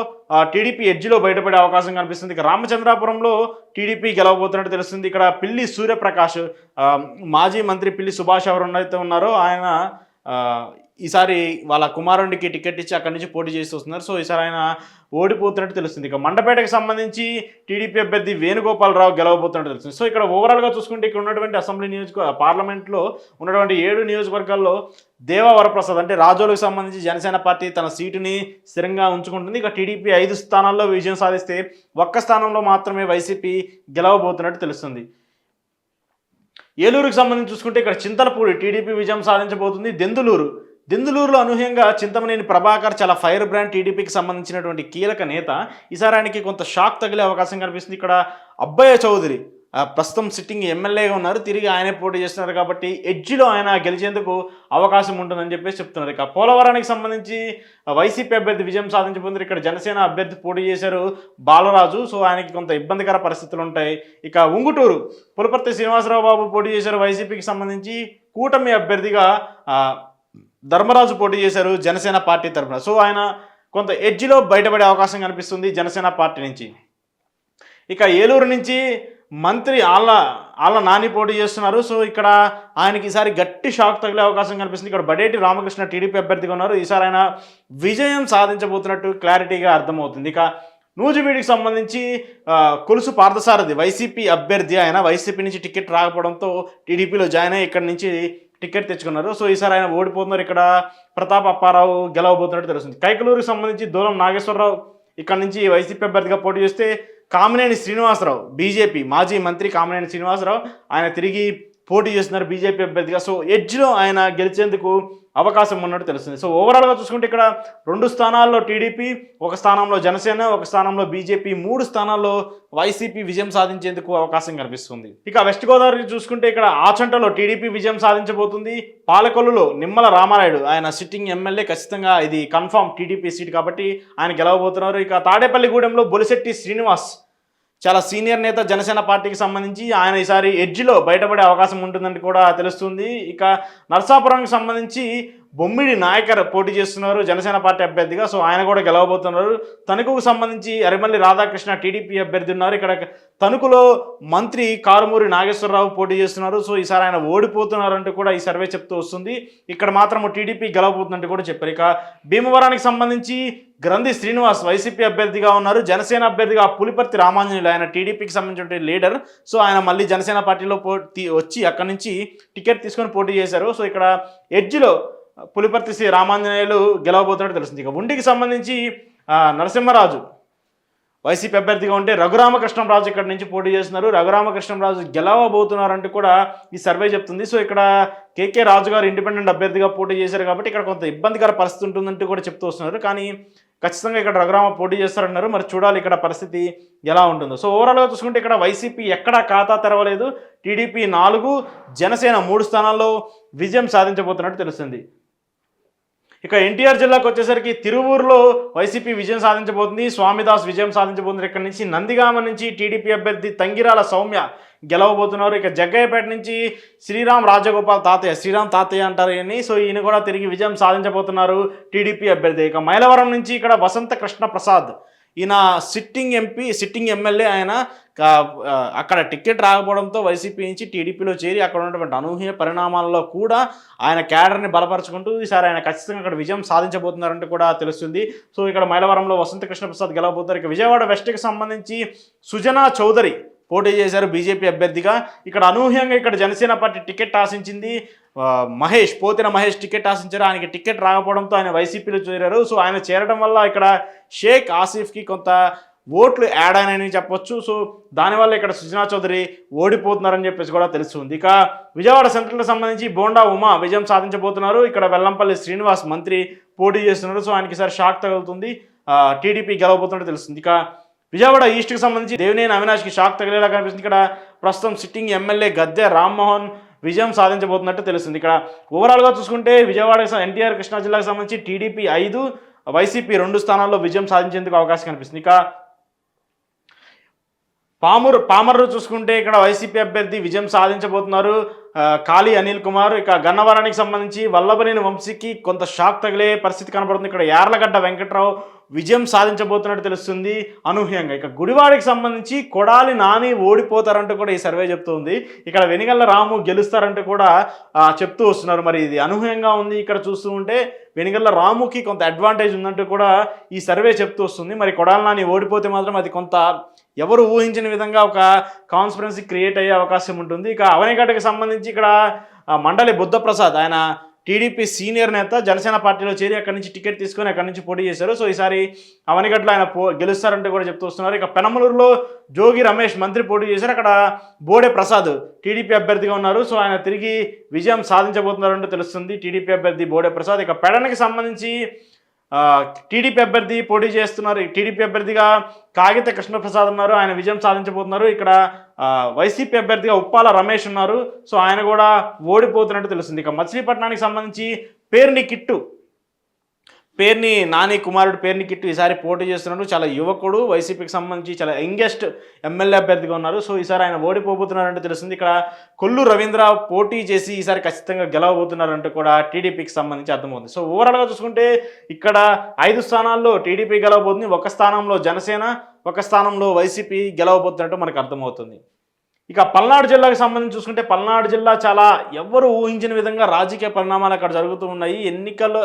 టీడీపీ ఎడ్జిలో బయటపడే అవకాశం కనిపిస్తుంది. ఇక రామచంద్రాపురంలో టీడీపీ గెలవబోతున్నట్టు తెలుస్తుంది. ఇక్కడ పిల్లి సూర్యప్రకాష్ మాజీ మంత్రి పిల్లి సుభాష్ ఎవరైతే ఉన్నారో ఆయన ఈసారి వాళ్ళ కుమారుడికి టికెట్ ఇచ్చి అక్కడి నుంచి పోటీ చేసి వస్తున్నారు. సో ఈసారి ఆయన ఓడిపోతున్నట్టు తెలుస్తుంది. ఇక మండపేటకు సంబంధించి టీడీపీ అభ్యర్థి వేణుగోపాలరావు గెలవబోతున్నట్టు తెలుస్తుంది. సో ఇక్కడ ఓవరాల్గా చూసుకుంటే ఇక్కడ ఉన్నటువంటి అసెంబ్లీ పార్లమెంట్లో ఉన్నటువంటి 7 నియోజకవర్గాల్లో దేవా వరప్రసాద్ అంటే రాజోలకు సంబంధించి జనసేన పార్టీ తన సీటుని స్థిరంగా ఉంచుకుంటుంది. ఇక టీడీపీ 5 స్థానాల్లో విజయం సాధిస్తే 1 స్థానంలో మాత్రమే వైసీపీ గెలవబోతున్నట్టు తెలుస్తుంది. ఏలూరుకు సంబంధించి చూసుకుంటే ఇక్కడ చింతలపూడి టీడీపీ విజయం సాధించబోతుంది. దెందులూరులో అనూహ్యంగా చింతమనేని ప్రభాకర్ చాలా ఫైర్ బ్రాండ్ టీడీపీకి సంబంధించినటువంటి కీలక నేత. ఈసారి ఆయనకి కొంత షాక్ తగిలే అవకాశం కనిపిస్తుంది. ఇక్కడ అబ్బయ్య చౌదరి ప్రస్తుతం సిట్టింగ్ ఎమ్మెల్యేగా ఉన్నారు, తిరిగి ఆయనే పోటీ చేస్తున్నారు కాబట్టి ఎడ్జ్లో ఆయన గెలిచేందుకు అవకాశం ఉంటుందని చెప్పేసి చెప్తున్నారు. ఇక పోలవరానికి సంబంధించి వైసీపీ అభ్యర్థి విజయం సాధించబోతున్నారు. ఇక్కడ జనసేన అభ్యర్థి పోటీ చేశారు బాలరాజు, సో ఆయనకి కొంత ఇబ్బందికర పరిస్థితులు ఉంటాయి. ఇక ఉంగుటూరు పులపర్తి శ్రీనివాసరావు బాబు పోటీ చేశారు వైసీపీకి సంబంధించి, కూటమి అభ్యర్థిగా ధర్మరాజు పోటీ చేశారు జనసేన పార్టీ తరఫున. సో ఆయన కొంత ఎడ్జ్లో బయటపడే అవకాశం కనిపిస్తుంది జనసేన పార్టీ నుంచి. ఇక ఏలూరు నుంచి మంత్రి ఆళ్ళ నాని పోటీ చేస్తున్నారు. సో ఇక్కడ ఆయనకి ఈసారి గట్టి షాక్ తగిలే అవకాశం కనిపిస్తుంది. ఇక్కడ బడేటి రామకృష్ణ టీడీపీ అభ్యర్థిగా ఉన్నారు. ఈసారి ఆయన విజయం సాధించబోతున్నట్టు క్లారిటీగా అర్థమవుతుంది. ఇక నూజివీడికి సంబంధించి కొలుసు పార్థసారథి వైసీపీ అభ్యర్థి, ఆయన వైసీపీ నుంచి టికెట్ రాకపోవడంతో టీడీపీలో జాయిన్ అయ్యి ఇక్కడి నుంచి టికెట్ తెచ్చుకున్నారు. సో ఈసారి ఆయన ఓడిపోతున్నారు. ఇక్కడ ప్రతాప్ అప్పారావు గెలవబోతున్నట్టు తెలుస్తుంది. కైకలూరుకి సంబంధించి దూరం నాగేశ్వరరావు ఇక్కడ నుంచి వైసీపీ అభ్యర్థిగా పోటీ చేస్తే, కామినేని శ్రీనివాసరావు బీజేపీ మాజీ మంత్రి కామినేని శ్రీనివాసరావు ఆయన తిరిగి పోటీ చేస్తున్నారు బీజేపీ అభ్యర్థిగా. సో ఎడ్జ్లో ఆయన గెలిచేందుకు అవకాశం ఉన్నట్టు తెలుస్తుంది. సో ఓవరాల్గా చూసుకుంటే ఇక్కడ 2 స్థానాల్లో టీడీపీ, 1 స్థానంలో జనసేన, 1 స్థానంలో బీజేపీ, 3 స్థానాల్లో వైసీపీ విజయం సాధించేందుకు అవకాశం కనిపిస్తుంది. ఇక వెస్ట్ గోదావరి చూసుకుంటే ఇక్కడ ఆచంటలో టీడీపీ విజయం సాధించబోతుంది. పాలకొల్లులో నిమ్మల రామారాయుడు ఆయన సిట్టింగ్ ఎమ్మెల్యే, ఖచ్చితంగా ఇది కన్ఫామ్ టీడీపీ సీట్ కాబట్టి ఆయన గెలవబోతున్నారు. ఇక తాడేపల్లిగూడెంలో బొలిశెట్టి శ్రీనివాస్ చాలా సీనియర్ నేత జనసేన పార్టీకి సంబంధించి, ఆయన ఈసారి ఎడ్జ్లో బయటపడే అవకాశం ఉంటుందని కూడా తెలుస్తుంది. ఇక నర్సాపురంకి సంబంధించి బొమ్మిడి నాయకర్ పోటీ చేస్తున్నారు జనసేన పార్టీ అభ్యర్థిగా. సో ఆయన కూడా గెలవబోతున్నారు. తణుకుకు సంబంధించి అరిమల్లి రాధాకృష్ణ టీడీపీ అభ్యర్థి ఉన్నారు. ఇక్కడ తణుకులో మంత్రి కారుమూరి నాగేశ్వరరావు పోటీ చేస్తున్నారు. సో ఈసారి ఆయన ఓడిపోతున్నారంటూ కూడా ఈ సర్వే చెప్తూ వస్తుంది. ఇక్కడ మాత్రం టీడీపీ గెలవబోతున్నట్టు కూడా చెప్పారు. ఇక భీమవరానికి సంబంధించి గ్రంథి శ్రీనివాస్ వైసీపీ అభ్యర్థిగా ఉన్నారు. జనసేన అభ్యర్థిగా పులిపర్తి రామాంజనేయులు ఆయన టీడీపీకి సంబంధించిన లీడర్. సో ఆయన మళ్ళీ జనసేన పార్టీలో వచ్చి అక్కడి నుంచి టికెట్ తీసుకొని పోటీ చేశారు. సో ఇక్కడ ఎడ్జ్లో పులిపర్తి రామాంజనేయులు గెలవబోతున్నట్టు తెలుస్తుంది. ఇక ఉండికి సంబంధించి నరసింహరాజు వైసీపీ అభ్యర్థిగా ఉంటే, రఘురామకృష్ణంరాజు ఇక్కడ నుంచి పోటీ చేస్తున్నారు. రఘురామకృష్ణంరాజు గెలవబోతున్నారంటూ కూడా ఈ సర్వే చెప్తుంది. సో ఇక్కడ కేకే రాజు గారు ఇండిపెండెంట్ అభ్యర్థిగా పోటీ చేశారు కాబట్టి ఇక్కడ కొంత ఇబ్బందికర పరిస్థితి ఉంటుందంటూ కూడా చెప్తూ వస్తున్నారు. కానీ ఖచ్చితంగా ఇక్కడ రఘురామ పోటీ చేస్తారన్నారు. మరి చూడాలి ఇక్కడ పరిస్థితి ఎలా ఉంటుందో. సో ఓవరాల్గా చూసుకుంటే ఇక్కడ వైసీపీ ఎక్కడా ఖాతా తెరవలేదు. టీడీపీ 4, జనసేన 3 స్థానాల్లో విజయం సాధించబోతున్నట్టు తెలుస్తుంది. ఇక ఎన్టీఆర్ జిల్లాకు వచ్చేసరికి తిరువూరులో వైసీపీ విజయం సాధించబోతుంది. స్వామిదాస్ విజయం సాధించబోతున్నారు. ఇక్కడ నుంచి నందిగామ నుంచి టీడీపీ అభ్యర్థి తంగిరాల సౌమ్య గెలవబోతున్నారు. ఇక జగ్గయ్యపేట నుంచి శ్రీరామ్ రాజగోపాల్ తాతయ్య, శ్రీరామ్ తాతయ్య అంటారు ఈయన్ని. సో ఈయన కూడా తిరిగి విజయం సాధించబోతున్నారు టీడీపీ అభ్యర్థి. ఇక మైలవరం నుంచి ఇక్కడ వసంత కృష్ణ ప్రసాద్, ఈయన సిట్టింగ్ ఎమ్మెల్యే, ఆయన అక్కడ టికెట్ రాకపోవడంతో వైసీపీ నుంచి టీడీపీలో చేరి అక్కడ ఉన్నటువంటి అనూహ్య పరిణామాల్లో కూడా ఆయన క్యాడర్ని బలపరుచుకుంటూ ఈసారి ఆయన ఖచ్చితంగా అక్కడ విజయం సాధించబోతున్నారంటూ కూడా తెలుస్తుంది. సో ఇక్కడ మైలవరంలో వసంత కృష్ణ ప్రసాద్ గెలవబోతారు. ఇక విజయవాడ వెస్ట్కి సంబంధించి సుజనా చౌదరి పోటీ చేశారు బీజేపీ అభ్యర్థిగా. ఇక్కడ అనూహ్యంగా ఇక్కడ జనసేన పార్టీ టికెట్ ఆశించింది. పోతిన మహేష్ టికెట్ ఆశించారు. ఆయనకి టికెట్ రాకపోవడంతో ఆయన వైసీపీలో చేరారు. సో ఆయన చేరడం వల్ల ఇక్కడ షేక్ ఆసిఫ్కి కొంత ఓట్లు యాడ్ అయినాయని చెప్పొచ్చు. సో దానివల్ల ఇక్కడ సుజనా చౌదరి ఓడిపోతున్నారని చెప్పేసి కూడా తెలుస్తుంది. ఇక విజయవాడ సెంట్రల్కి సంబంధించి బోండా ఉమా విజయం సాధించబోతున్నారు. ఇక్కడ వెల్లంపల్లి శ్రీనివాస్ మంత్రి పోటీ చేస్తున్నారు. సో ఆయనకి ఈసారి షాక్ తగులుతుంది, టీడీపీ గెలవబోతున్నట్టు తెలుస్తుంది. ఇక విజయవాడ ఈస్ట్కి సంబంధించి దేవినేని అవినాష్కి షాక్ తగిలేలా కనిపిస్తుంది. ఇక్కడ ప్రస్తుతం సిట్టింగ్ ఎమ్మెల్యే గద్దె రామ్మోహన్ విజయం సాధించబోతున్నట్టు తెలుస్తుంది. ఇక్కడ ఓవరాల్గా చూసుకుంటే విజయవాడ ఎన్టీఆర్ కృష్ణా జిల్లాకు సంబంధించి టీడీపీ 5, వైసీపీ 2 స్థానాల్లో విజయం సాధించేందుకు అవకాశం కనిపిస్తుంది. ఇక పామర్రు చూసుకుంటే ఇక్కడ వైసీపీ అభ్యర్థి విజయం సాధించబోతున్నారు కాళీ అనిల్ కుమార్. ఇక గన్నవరానికి సంబంధించి వల్లభనేని వంశీకి కొంత షాక్ తగిలే పరిస్థితి కనబడుతుంది. ఇక్కడ యార్లగడ్డ వెంకట్రావు విజయం సాధించబోతున్నట్టు తెలుస్తుంది అనూహ్యంగా. ఇక గుడివాడికి సంబంధించి కొడాలి నాని ఓడిపోతారంటూ కూడా ఈ సర్వే చెప్తుంది. ఇక్కడ వెనిగళ్ల రాము గెలుస్తారంటూ కూడా చెప్తూ వస్తున్నారు. మరి ఇది అనూహ్యంగా ఉంది. ఇక్కడ చూస్తూ ఉంటే వెనిగళ్ల రాముకి కొంత అడ్వాంటేజ్ ఉందంటూ కూడా ఈ సర్వే చెప్తూ వస్తుంది. మరి కొడాలి నాని ఓడిపోతే మాత్రం అది కొంత ఎవరు ఊహించిన విధంగా ఒక కాన్స్పిరెన్సీ క్రియేట్ అయ్యే అవకాశం ఉంటుంది. ఇక అవనిగడ్డకి సంబంధించి ఇక్కడ మండలి బుద్ధప్రసాద్, ఆయన టీడీపీ సీనియర్ నేత, జనసేన పార్టీలో చేరి అక్కడి నుంచి టికెట్ తీసుకొని అక్కడి నుంచి పోటీ చేశారు. సో ఈసారి అవనిగడ్డలో ఆయన గెలుస్తారంటే కూడా చెప్తూ వస్తున్నారు. ఇక పెనమలూరులో జోగి రమేష్ మంత్రి పోటీ చేశారు. అక్కడ బోడే ప్రసాద్ టీడీపీ అభ్యర్థిగా ఉన్నారు. సో ఆయన తిరిగి విజయం సాధించబోతున్నారంటూ తెలుస్తుంది టీడీపీ అభ్యర్థి బోడే ప్రసాద్. ఇక పెడనకి సంబంధించి టీడీపీ అభ్యర్థి పోటీ చేస్తున్నారు. టీడీపీ అభ్యర్థిగా కాగిత కృష్ణప్రసాద్ ఉన్నారు, ఆయన విజయం సాధించబోతున్నారు. ఇక్కడ వైసీపీ అభ్యర్థిగా ఉప్పాల రమేష్ ఉన్నారు, సో ఆయన కూడా ఓడిపోతున్నట్టు తెలుస్తుంది. ఇక మచిలీపట్నానికి సంబంధించి పేర్ని నాని కుమారుడు పేర్ని కిట్టు ఈసారి పోటీ చేస్తున్నాడు. చాలా యువకుడు, వైసీపీకి సంబంధించి చాలా యంగెస్ట్ ఎమ్మెల్యే అభ్యర్థిగా ఉన్నారు. సో ఈసారి ఆయన ఓడిపోబోతున్నారంటే తెలుస్తుంది. ఇక్కడ కొల్లు రవీంద్ర పోటీ చేసి ఈసారి ఖచ్చితంగా గెలవబోతున్నారంటే కూడా టీడీపీకి సంబంధించి అర్థమవుతుంది. సో ఓవరాల్గా చూసుకుంటే ఇక్కడ 5 స్థానాల్లో టీడీపీ గెలవబోతుంది, ఒక స్థానంలో జనసేన, ఒక స్థానంలో వైసీపీ గెలవబోతున్నట్టు మనకు అర్థమవుతుంది. ఇక పల్నాడు జిల్లాకు సంబంధించి చూసుకుంటే పల్నాడు జిల్లా చాలా ఎవ్వరు ఊహించిన విధంగా రాజకీయ పరిణామాలు అక్కడ జరుగుతూ ఉన్నాయి. ఎన్నికల్లో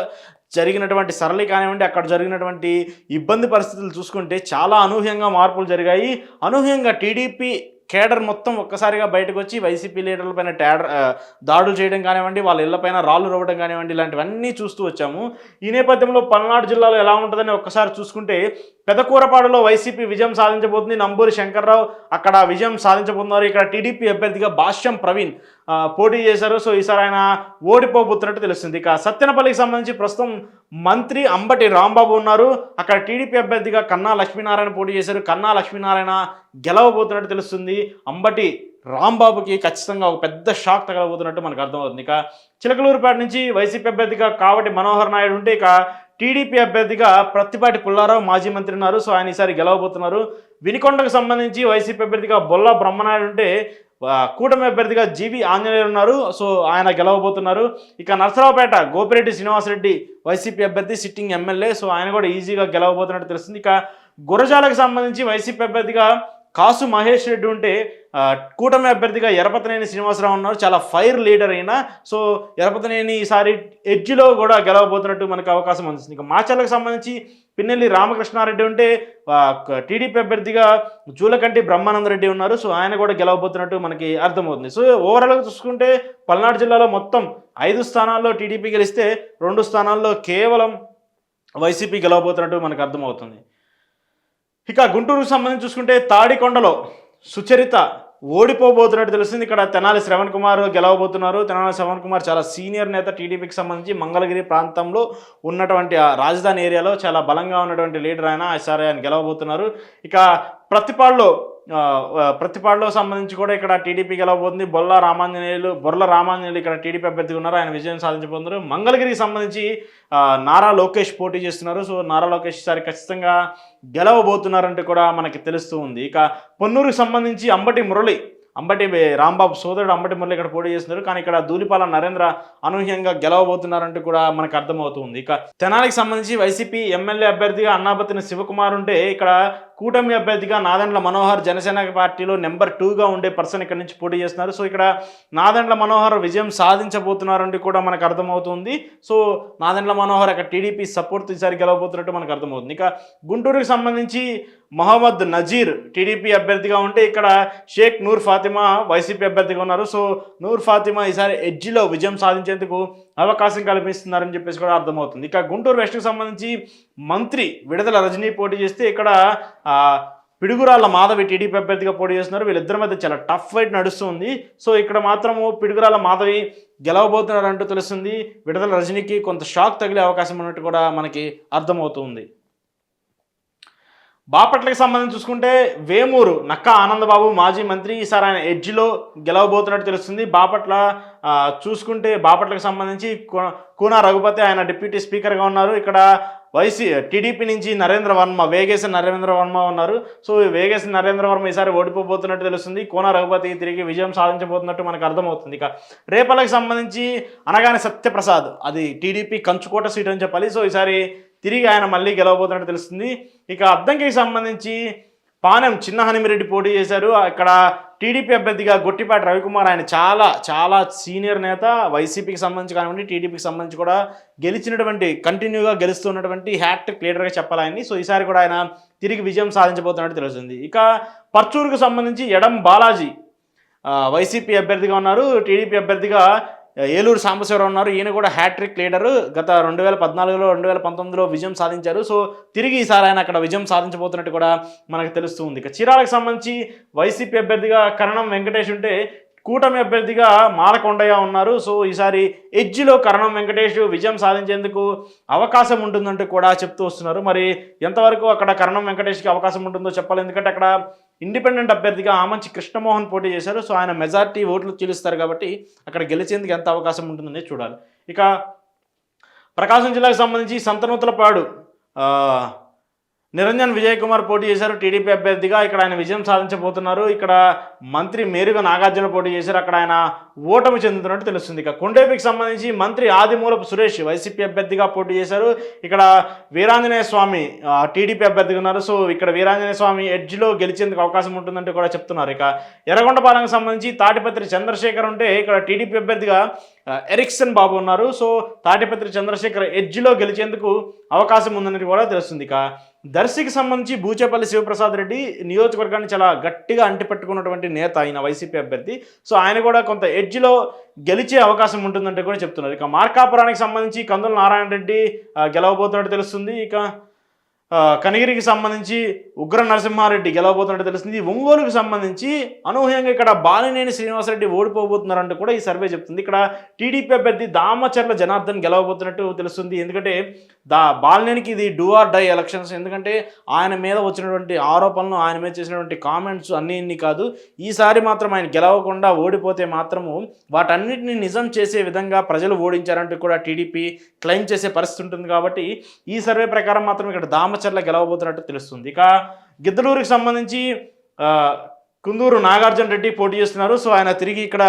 జరిగినటువంటి సరళి కానివ్వండి, అక్కడ జరిగినటువంటి ఇబ్బంది పరిస్థితులు చూసుకుంటే చాలా అనూహ్యంగా మార్పులు జరిగాయి. అనూహ్యంగా టీడీపీ కేడర్ మొత్తం ఒక్కసారిగా బయటకు వచ్చి వైసీపీ లీడర్లపైన దాడులు చేయడం కానివ్వండి, వాళ్ళ ఇళ్లపైన రాళ్ళు రువ్వడం కానివ్వండి, ఇలాంటివన్నీ చూస్తూ వచ్చాము. ఈ నేపథ్యంలో పల్నాడు జిల్లాలో ఎలా ఉంటుందని ఒక్కసారి చూసుకుంటే పెదకూరపాడులో వైసీపీ విజయం సాధించబోతుంది. నంబూరి శంకర్రావు అక్కడ విజయం సాధించబోతున్నారు. ఇక్కడ టీడీపీ అభ్యర్థిగా భాష్యం ప్రవీణ్ పోటీ చేశారు. సో ఈసారి ఆయన ఓడిపోబోతున్నట్టు తెలుస్తుంది. ఇక సత్తెనపల్లికి సంబంధించి ప్రస్తుతం మంత్రి అంబటి రాంబాబు ఉన్నారు. అక్కడ టీడీపీ అభ్యర్థిగా కన్నా లక్ష్మీనారాయణ పోటీ చేశారు. కన్నా లక్ష్మీనారాయణ గెలవబోతున్నట్టు తెలుస్తుంది. అంబటి రాంబాబుకి ఖచ్చితంగా ఒక పెద్ద షాక్ తగలబోతున్నట్టు మనకు అర్థమవుతుంది. ఇక చిలకలూరుపేట నుంచి వైసీపీ అభ్యర్థిగా కావటి మనోహర్ నాయుడు ఉంటే, ఇక టీడీపీ అభ్యర్థిగా ప్రత్తిపాటి పుల్లారావు మాజీ మంత్రి ఉన్నారు. సో ఆయన ఈసారి గెలవబోతున్నారు. వినికొండకు సంబంధించి వైసీపీ అభ్యర్థిగా బొల్లా బ్రహ్మనాయుడు ఉంటే, కూటమి అభ్యర్థిగా జీవి ఆంజనేయులు ఉన్నారు. సో ఆయన గెలవబోతున్నారు. ఇక నర్సరావుపేట గోపిరెడ్డి శ్రీనివాసరెడ్డి వైసీపీ అభ్యర్థి, సిట్టింగ్ ఎమ్మెల్యే, సో ఆయన కూడా ఈజీగా గెలవబోతున్నట్టు తెలుస్తుంది. ఇక గురజాలకు సంబంధించి వైసీపీ అభ్యర్థిగా కాసు మహేష్ రెడ్డి ఉంటే, కూటమి అభ్యర్థిగా ఎరపతనేని శ్రీనివాసరావు ఉన్నారు. చాలా ఫైర్ లీడర్ అయినా, సో ఎరపతనేని ఈసారి ఎడ్జిలో కూడా గెలవబోతున్నట్టు మనకు అవకాశం అందిస్తుంది. ఇక మాచర్లకు సంబంధించి పిన్నెల్లి రామకృష్ణారెడ్డి ఉంటే, టీడీపీ అభ్యర్థిగా జూలకంటి బ్రహ్మానందరెడ్డి ఉన్నారు. సో ఆయన కూడా గెలవబోతున్నట్టు మనకి అర్థమవుతుంది. సో ఓవరాల్గా చూసుకుంటే పల్నాడు జిల్లాలో మొత్తం 5 స్థానాల్లో టీడీపీ గెలిస్తే 2 స్థానాల్లో కేవలం వైసీపీ గెలవబోతున్నట్టు మనకు అర్థమవుతుంది. ఇక గుంటూరుకు సంబంధించి చూసుకుంటే తాడికొండలో సుచరిత ఓడిపోబోతున్నట్టు తెలుస్తుంది. ఇక్కడ తెనాలి శ్రవణ్ కుమార్ గెలవబోతున్నారు. తెనాలి శ్రవణ్ కుమార్ చాలా సీనియర్ నేత, టీడీపీకి సంబంధించి మంగళగిరి ప్రాంతంలో ఉన్నటువంటి రాజధాని ఏరియాలో చాలా బలంగా ఉన్నటువంటి లీడర్ ఆయన. ఈసారి ఆయన గెలవబోతున్నారు. ఇక ప్రతిపాడులో సంబంధించి కూడా ఇక్కడ టీడీపీ గెలవబోతుంది. బొర్ల రామాంజనేయులు ఇక్కడ టీడీపీ అభ్యర్థిగా ఉన్నారు, ఆయన విజయం సాధించబోతున్నారు. మంగళగిరికి సంబంధించి నారా లోకేష్ పోటీ చేస్తున్నారు. సో నారా లోకేష్ ఈసారి ఖచ్చితంగా గెలవబోతున్నారంటే కూడా మనకి తెలుస్తూ ఉంది. ఇక పొన్నూరుకి సంబంధించి అంబటి రాంబాబు సోదరుడు అంబటి మురళి ఇక్కడ పోటీ చేస్తున్నారు. కానీ ఇక్కడ ధూళిపాల నరేంద్ర అనూహ్యంగా గెలవబోతున్నారంటూ కూడా మనకు అర్థమవుతుంది. ఇక తెనాలికి సంబంధించి వైసీపీ ఎమ్మెల్యే అభ్యర్థిగా అన్నాబతిని శివకుమార్ ఉంటే, ఇక్కడ కూటమి అభ్యర్థిగా నాదెండ్ల మనోహర్ జనసేన పార్టీలో నెంబర్ 2గా ఉండే పర్సన్ ఇక్కడ నుంచి పోటీ చేస్తున్నారు. సో ఇక్కడ నాదెండ్ల మనోహర్ విజయం సాధించబోతున్నారంటూ కూడా మనకు అర్థమవుతుంది. సో నాదెండ్ల మనోహర్ అక్కడ టీడీపీ సపోర్ట్ ఈసారి గెలవబోతున్నట్టు మనకు అర్థమవుతుంది. ఇక గుంటూరుకి సంబంధించి మహమ్మద్ నజీర్ టీడీపీ అభ్యర్థిగా ఉంటే, ఇక్కడ షేక్ నూర్ ఫాతిమా వైసీపీ అభ్యర్థిగా ఉన్నారు. సో నూర్ ఫాతిమా ఈసారి ఎడ్జిలో విజయం సాధించేందుకు అవకాశం కల్పిస్తున్నారని చెప్పేసి కూడా అర్థమవుతుంది. ఇక గుంటూరు వెస్ట్కి సంబంధించి మంత్రి విడుదల రజనీ పోటీ చేస్తే, ఇక్కడ పిడుగురాళ్ళ మాధవి టీడీపీ అభ్యర్థిగా పోటీ చేస్తున్నారు. వీళ్ళిద్దరి మధ్య చాలా టఫ్ ఫైట్ నడుస్తుంది. సో ఇక్కడ మాత్రము పిడుగురాళ్ళ మాధవి గెలవబోతున్నారంటూ తెలుస్తుంది. విడుదల రజనీకి కొంత షాక్ తగిలే అవకాశం ఉన్నట్టు కూడా మనకి అర్థమవుతుంది. బాపట్లకి సంబంధించి చూసుకుంటే వేమూరు నక్కా ఆనందబాబు మాజీ మంత్రి, ఈసారి ఆయన ఎడ్జిలో గెలవబోతున్నట్టు తెలుస్తుంది. బాపట్లకు సంబంధించి కూనా రఘుపతి ఆయన డిప్యూటీ స్పీకర్గా ఉన్నారు. ఇక్కడ టీడీపీ నుంచి వేగేసి నరేంద్ర వర్మ ఉన్నారు. సో వేగేసి నరేంద్ర వర్మ ఈసారి ఓడిపోబోతున్నట్టు తెలుస్తుంది. కోన రఘుపతి తిరిగి విజయం సాధించబోతున్నట్టు మనకు అర్థమవుతుంది. ఇక రేపల్లకి సంబంధించి అనగానే సత్యప్రసాద్, అది టీడీపీ కంచుకోట సీట్ అని చెప్పాలి. సో ఈసారి తిరిగి ఆయన మళ్ళీ గెలవబోతున్నట్టు తెలుస్తుంది. ఇక అద్దంకికి సంబంధించి పానెం చిన్న హనిమిరెడ్డి పోటీ చేశారు. ఇక్కడ టీడీపీ అభ్యర్థిగా గొట్టిపాటి రవికుమార్, ఆయన చాలా సీనియర్ నేత, వైసీపీకి సంబంధించి కానివ్వండి టీడీపీకి సంబంధించి కూడా కంటిన్యూగా గెలుస్తున్నటువంటి హ్యాట్రిక్ లీడర్గా చెప్పాలి ఆయన్ని. సో ఈసారి కూడా ఆయన తిరిగి విజయం సాధించబోతున్నట్టు తెలుస్తుంది. ఇక పర్చూరుకు సంబంధించి ఎడం బాలాజీ వైసీపీ అభ్యర్థిగా ఉన్నారు. టీడీపీ అభ్యర్థిగా ఏలూరు సాంబశివరావు ఉన్నారు. ఈయన కూడా హ్యాట్రిక్ లీడరు, గత 2014లో 2019లో విజయం సాధించారు. సో తిరిగి ఈసారి ఆయన అక్కడ విజయం సాధించబోతున్నట్టు కూడా మనకు తెలుస్తూ ఉంది. ఇక చీరాలకు సంబంధించి వైసీపీ అభ్యర్థిగా కరణం వెంకటేష్ ఉంటే, కూటమి అభ్యర్థిగా మాలకొండయ్య ఉన్నారు. సో ఈసారి ఎడ్జ్లో కరణం వెంకటేష్ విజయం సాధించేందుకు అవకాశం ఉంటుందంటూ కూడా చెప్తూ వస్తున్నారు. మరి ఎంతవరకు అక్కడ కరణం వెంకటేష్కి అవకాశం ఉంటుందో చెప్పాలి. ఎందుకంటే అక్కడ ఇండిపెండెంట్ అభ్యర్థిగా ఆమంచి కృష్ణమోహన్ పోటీ చేశారు. సో ఆయన మెజార్టీ ఓట్లు చీలుస్తారు కాబట్టి అక్కడ గెలిచేందుకు ఎంత అవకాశం ఉంటుందని చూడాలి. ఇక ప్రకాశం జిల్లాకు సంబంధించి సంతనూతలపాడు నిరంజన్ విజయ్ కుమార్ పోటీ చేశారు టీడీపీ అభ్యర్థిగా. ఇక్కడ ఆయన విజయం సాధించబోతున్నారు. ఇక్కడ మంత్రి మేరుగా నాగార్జున పోటీ చేశారు. అక్కడ ఆయన ఓటమి చెందుతున్నట్టు తెలుస్తుంది. ఇక కొండేపికి సంబంధించి మంత్రి ఆదిమూలపు సురేష్ వైసీపీ అభ్యర్థిగా పోటీ చేశారు. ఇక్కడ వీరాంజనేయ స్వామి టీడీపీ అభ్యర్థిగా ఉన్నారు. సో ఇక్కడ వీరాంజనేయ స్వామి ఎడ్జ్లో గెలిచేందుకు అవకాశం ఉంటుందంటూ కూడా చెప్తున్నారు. ఇక ఎర్రగొండపాలెంకి సంబంధించి తాటిపత్రి చంద్రశేఖర్ ఉంటే ఇక్కడ టీడీపీ అభ్యర్థిగా ఎరిక్సన్ బాబు ఉన్నారు. సో తాటిపత్రి చంద్రశేఖర్ ఎడ్జ్లో గెలిచేందుకు అవకాశం ఉందని కూడా తెలుస్తుంది. ఇక దర్శికి సంబంధించి బూచేపల్లి శివప్రసాద్ రెడ్డి నియోజకవర్గాన్ని చాలా గట్టిగా అంటిపెట్టుకున్నటువంటి నేత ఆయన వైసీపీ అభ్యర్థి. సో ఆయన కూడా కొంత ఎడ్జ్లో గెలిచే అవకాశం ఉంటుందంటే కూడా చెప్తున్నారు. ఇక మార్కాపురానికి సంబంధించి కందుల నారాయణ రెడ్డి గెలవబోతున్నట్టు తెలుస్తుంది. ఇక కనిగిరికి సంబంధించి ఉగ్ర నరసింహారెడ్డి గెలవబోతున్నట్టు తెలుస్తుంది. ఒంగోలుకు సంబంధించి అనూహ్యంగా ఇక్కడ బాలినేని శ్రీనివాసరెడ్డి ఓడిపోబోతున్నారంటూ కూడా ఈ సర్వే చెప్తుంది. ఇక్కడ టీడీపీ అభ్యర్థి దామచర్ల జనార్దన్ గెలవబోతున్నట్టు తెలుస్తుంది. ఎందుకంటే బాలినేనికి ఇది డూ ఆర్ డై ఎలక్షన్స్. ఎందుకంటే ఆయన మీద వచ్చినటువంటి ఆరోపణలు, ఆయన మీద చేసినటువంటి కామెంట్స్ అన్నీ కాదు. ఈసారి మాత్రం ఆయన గెలవకుండా ఓడిపోతే మాత్రము వాటన్నిటిని నిజం చేసే విధంగా ప్రజలు ఓడించారంటూ కూడా టీడీపీ క్లెయిమ్ చేసే పరిస్థితి ఉంటుంది. కాబట్టి ఈ సర్వే ప్రకారం మాత్రం ఇక్కడ దామచర్ల గెలవబోతున్నట్టు తెలుస్తుంది. ఇక గిద్దలూరుకి సంబంధించి కుందూరు నాగార్జున రెడ్డి పోటీ చేస్తున్నారు. సో ఆయన తిరిగి ఇక్కడ